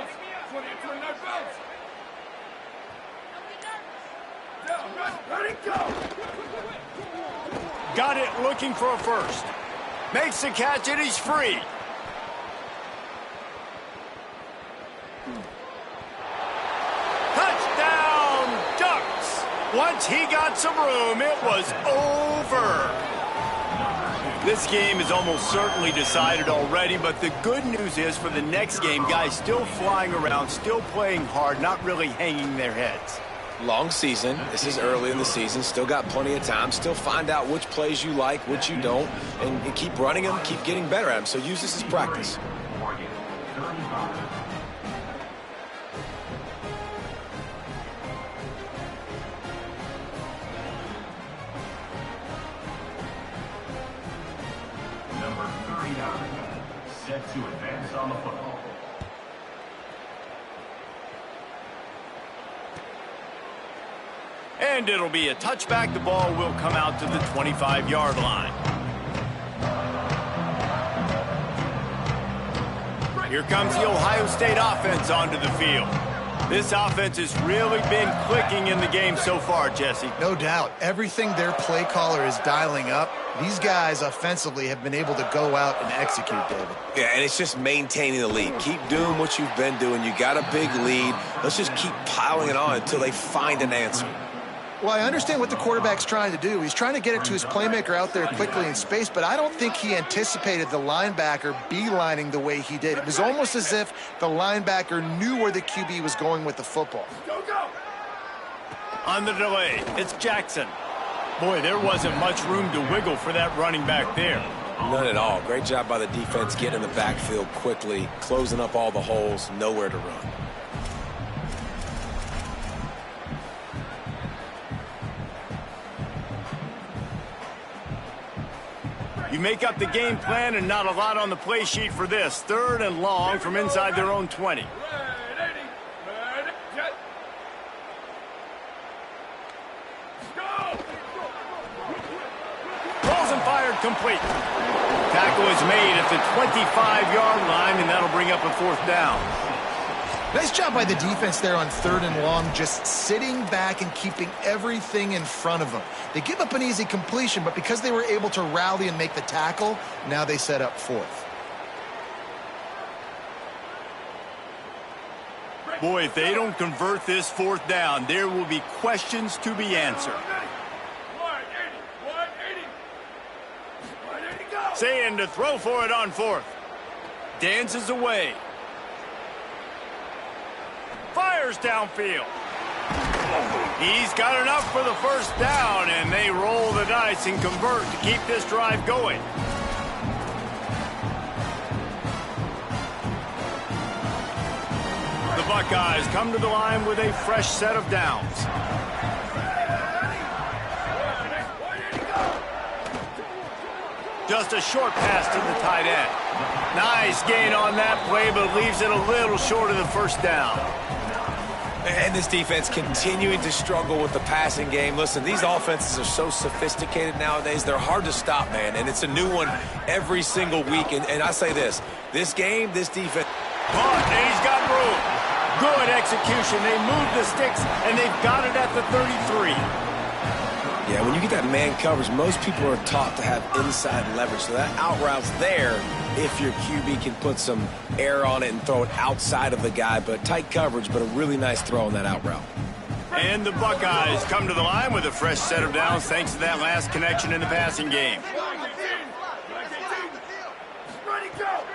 Got it, looking for a first. Makes the catch, and he's free. Touchdown, Ducks! Once he got some room, it was over. This game is almost certainly decided already, but the good news is for the next game, guys still flying around, still playing hard, not really hanging their heads. Long season. This is early in the season. Still got plenty of time. Still find out which plays you like, which you don't, and keep running them, keep getting better at them. So use this as practice. Number 39, set to advance on the football. And it'll be a touchback. The ball will come out to the 25-yard line. Here comes the Ohio State offense onto the field. This offense has really been clicking in the game so far, Jesse. No doubt. Everything their play caller is dialing up, These guys offensively have been able to go out and execute, David. Yeah, and it's just maintaining the lead. Keep doing what you've been doing. You got a big lead. Let's just keep piling it on until they find an answer. Well, I understand what the quarterback's trying to do. He's trying to get it to his playmaker out there quickly in space, but I don't think he anticipated the linebacker beelining the way he did. It was almost as if the linebacker knew where the QB was going with the football. Go, go! On the delay, it's Jackson. Boy, there wasn't much room to wiggle for that running back there. None at all. Great job by the defense getting in the backfield quickly, closing up all the holes, nowhere to run. You make up the game plan and not a lot on the play sheet for this. 3rd and long from inside their own 20. Ready, jet. Go! Throws and fired complete. Tackle is made at the 25-yard line, and that'll bring up a 4th down. Nice job by the defense there on 3rd and long, just sitting back and keeping everything in front of them. They give up an easy completion, but because they were able to rally and make the tackle, now they set up 4th. Boy, if they don't convert this 4th down, there will be questions to be answered. 180, go! Saying to throw for it on 4th. Dances away. Fires downfield. He's got enough for the 1st down, and they roll the dice and convert to keep this drive going. The Buckeyes come to the line with a fresh set of downs. Just a short pass to the tight end. Nice gain on that play, but leaves it a little short of the 1st down. And this defense continuing to struggle with the passing game. Listen, these offenses are so sophisticated nowadays. They're hard to stop, man. And it's a new one every single week. And I say this game, this defense. But he's got room. Good execution. They move the sticks, and they've got it at the 33. Yeah, when you get that man coverage, most people are taught to have inside leverage. So that out route's there if your QB can put some air on it and throw it outside of the guy. But tight coverage, but a really nice throw on that out route. And the Buckeyes come to the line with a fresh set of downs thanks to that last connection in the passing game.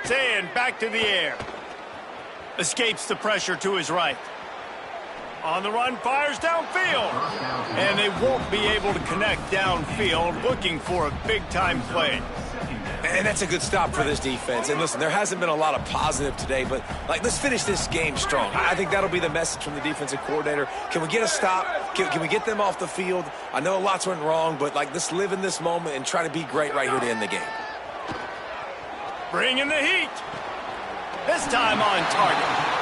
Saying back to the air. Escapes the pressure to his right. On the run, fires downfield. And they won't be able to connect downfield, looking for a big-time play. And that's a good stop for this defense. And listen, there hasn't been a lot of positive today, but let's finish this game strong. I think that'll be the message from the defensive coordinator. Can we get a stop? Can we get them off the field? I know lots went wrong, but let's live in this moment and try to be great right here to end the game. Bring in the heat. This time on target.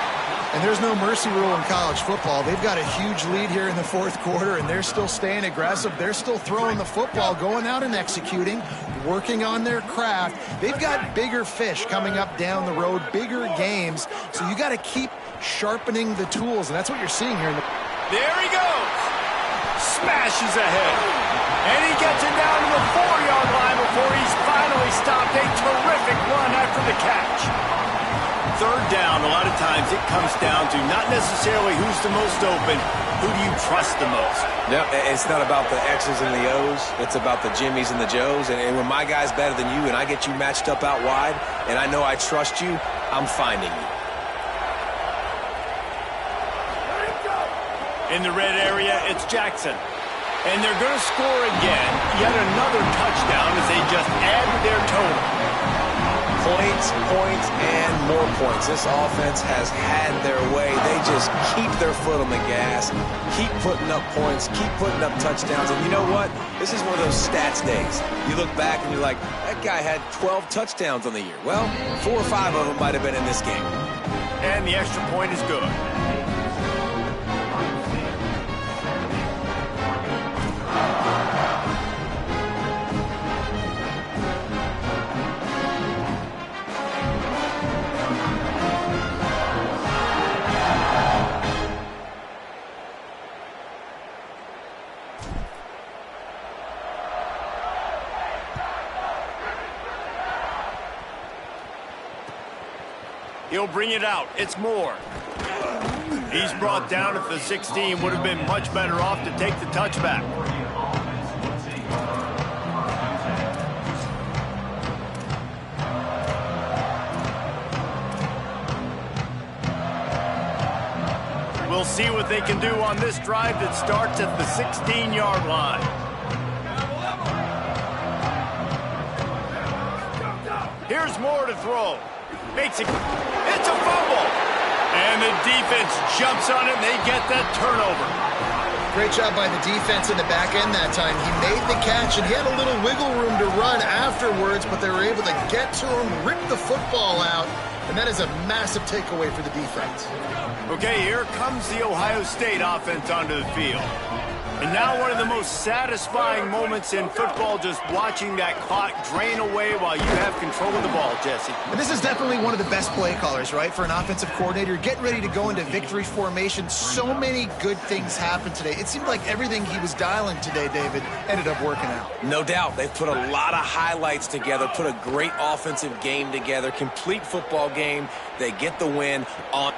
And there's no mercy rule in college football. They've got a huge lead here in the 4th quarter, and they're still staying aggressive. They're still throwing the football, going out and executing, working on their craft. They've got bigger fish coming up down the road, bigger games. So you got to keep sharpening the tools, and that's what you're seeing here. There he goes. Smashes ahead. And he gets it down to the 4-yard line before he's finally stopped. A terrific run after the catch. 3rd down, a lot of times it comes down to not necessarily who's the most open, who do you trust the most? No, it's not about the X's and the O's. It's about the Jimmys and the Joes. And when my guy's better than you and I get you matched up out wide and I know I trust you, I'm finding you. In the red area, it's Jackson. And they're going to score again. Yet another touchdown as they just add to their total. Points, and more points. This offense has had their way. They just keep their foot on the gas, keep putting up points, keep putting up touchdowns. And you know what? This is one of those stats days. You look back and you're like, that guy had 12 touchdowns on the year. Well, 4 or 5 of them might have been in this game. And the extra point is good. He'll bring it out. It's Moore. He's brought down at the 16. Would have been much better off to take the touchback. We'll see what they can do on this drive that starts at the 16-yard line. Here's Moore to throw. Makes it. It's a fumble. And the defense jumps on it, and they get that turnover. Great job by the defense in the back end that time. He made the catch, and he had a little wiggle room to run afterwards, but they were able to get to him, rip the football out, and that is a massive takeaway for the defense. Okay, here comes the Ohio State offense onto the field. And now one of the most satisfying moments in football, just watching that clock drain away while you have control of the ball, Jesse. And this is definitely one of the best play callers, right, for an offensive coordinator. Getting ready to go into victory formation. So many good things happened today. It seemed like everything he was dialing today, David, ended up working out. No doubt. They've put a lot of highlights together, put a great offensive game together, complete football game. They get the win on...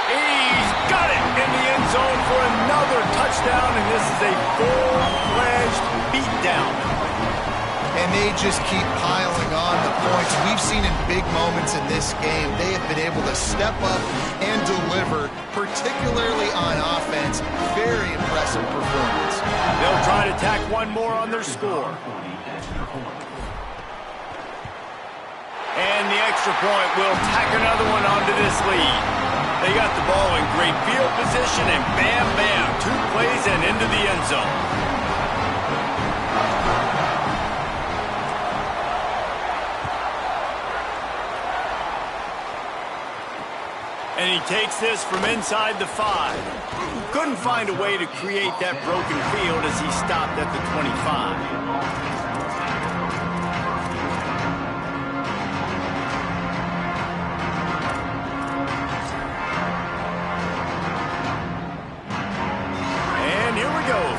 He's got it in the end zone for another touchdown, and this is a full-fledged beatdown. And they just keep piling on the points. We've seen in big moments in this game, they have been able to step up and deliver, particularly on offense. Very impressive performance. They'll try to tack one more on their score. And the extra point will tack another one onto this lead. They got the ball in great field position, and bam, bam, 2 plays and into the end zone. And he takes this from inside the 5. Couldn't find a way to create that broken field as he stopped at the 25.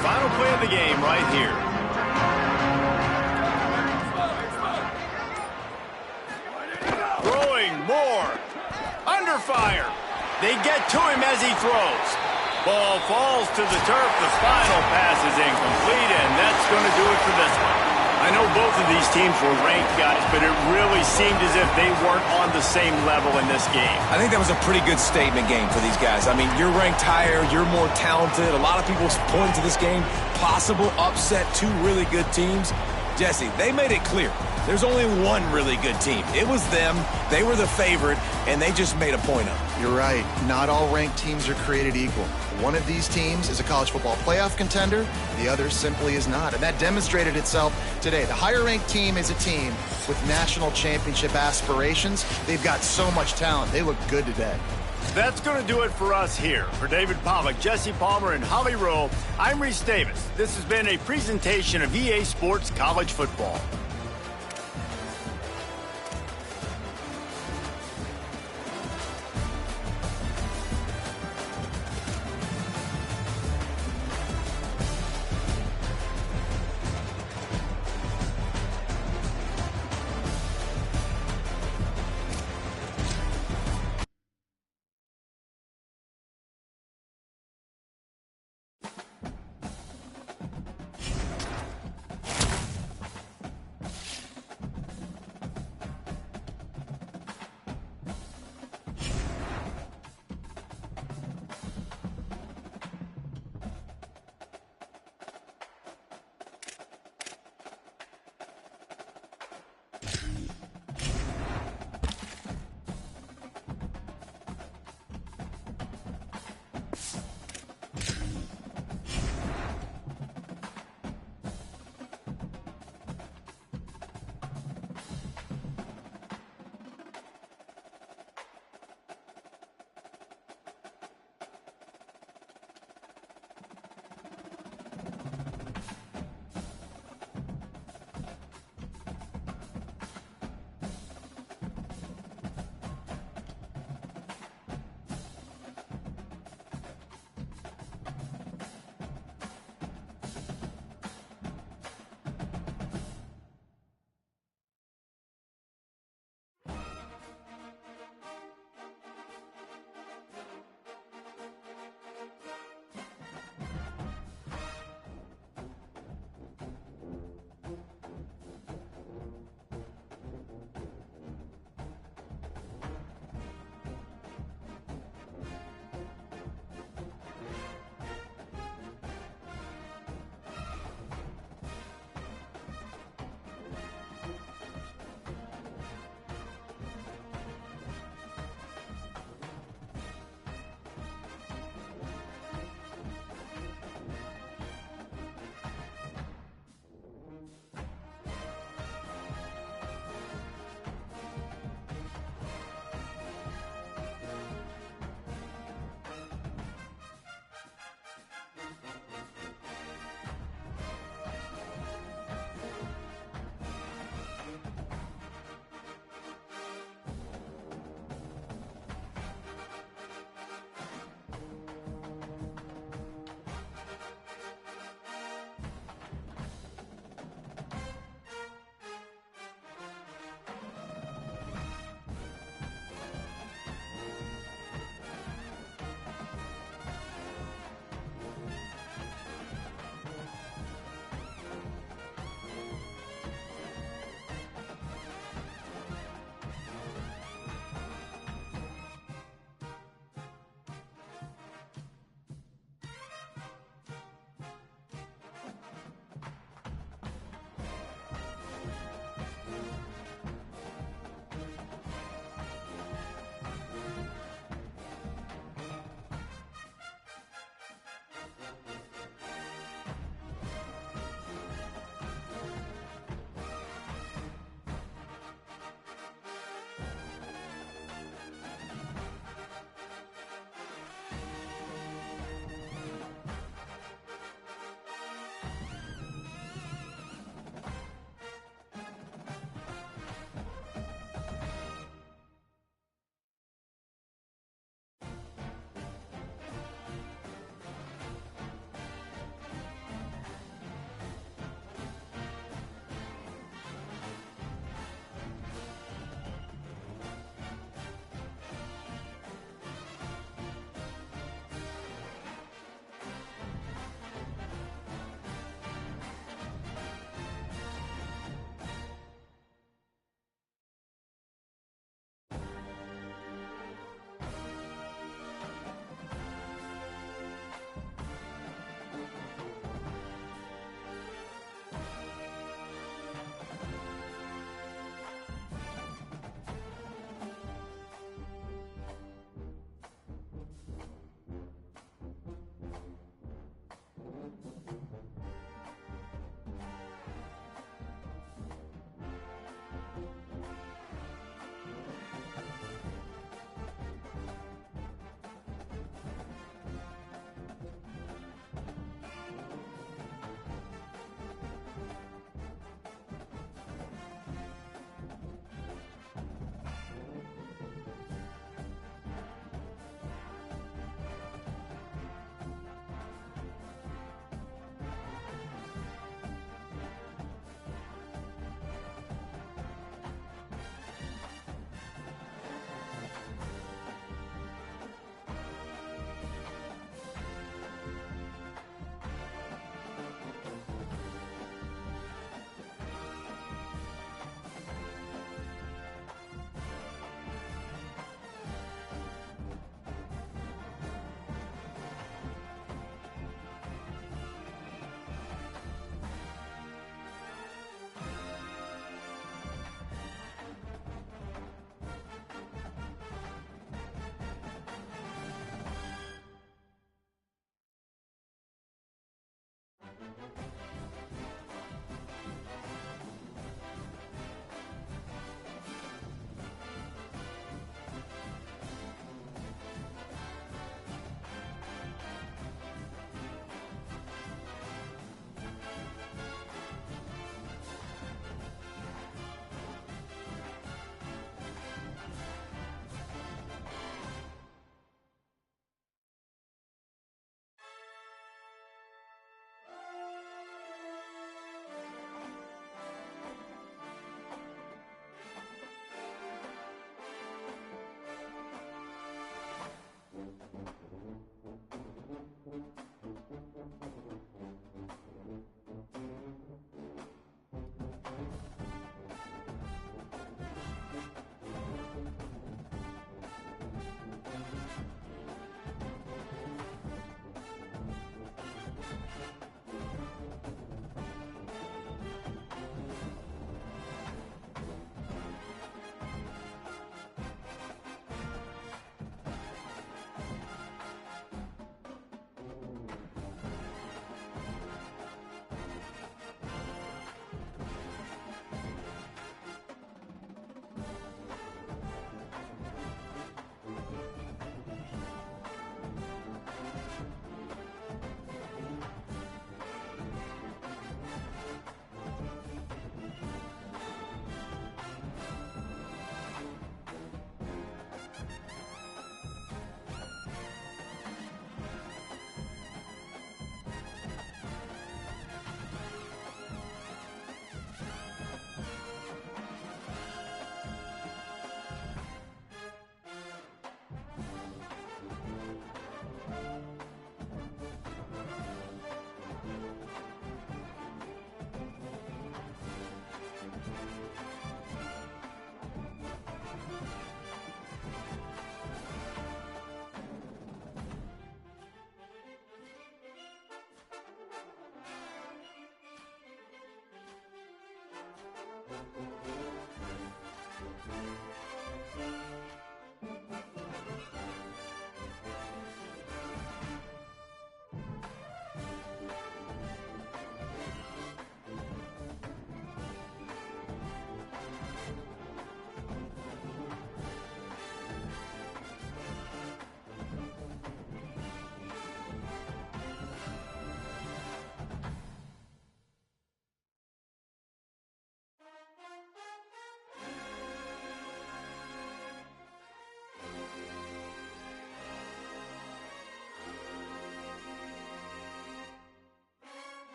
Final play of the game right here. Throwing Moore. Under fire. They get to him as he throws. Ball falls to the turf. The final pass is incomplete, and that's going to do it for this one. I know both of these teams were ranked, guys, but it really seemed as if they weren't on the same level in this game. I think that was a pretty good statement game for these guys. I mean, you're ranked higher, you're more talented. A lot of people point to this game, possible upset, 2 really good teams. Jesse, they made it clear. There's only one really good team. It was them. They were the favorite, and they just made a point of it. You're right. Not all ranked teams are created equal. One of these teams is a college football playoff contender. The other simply is not. And that demonstrated itself today. The higher-ranked team is a team with national championship aspirations. They've got so much talent. They look good today. That's going to do it for us here. For David Pollack, Jesse Palmer, and Holly Rowe, I'm Reese Davis. This has been a presentation of EA Sports College Football.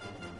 Bye.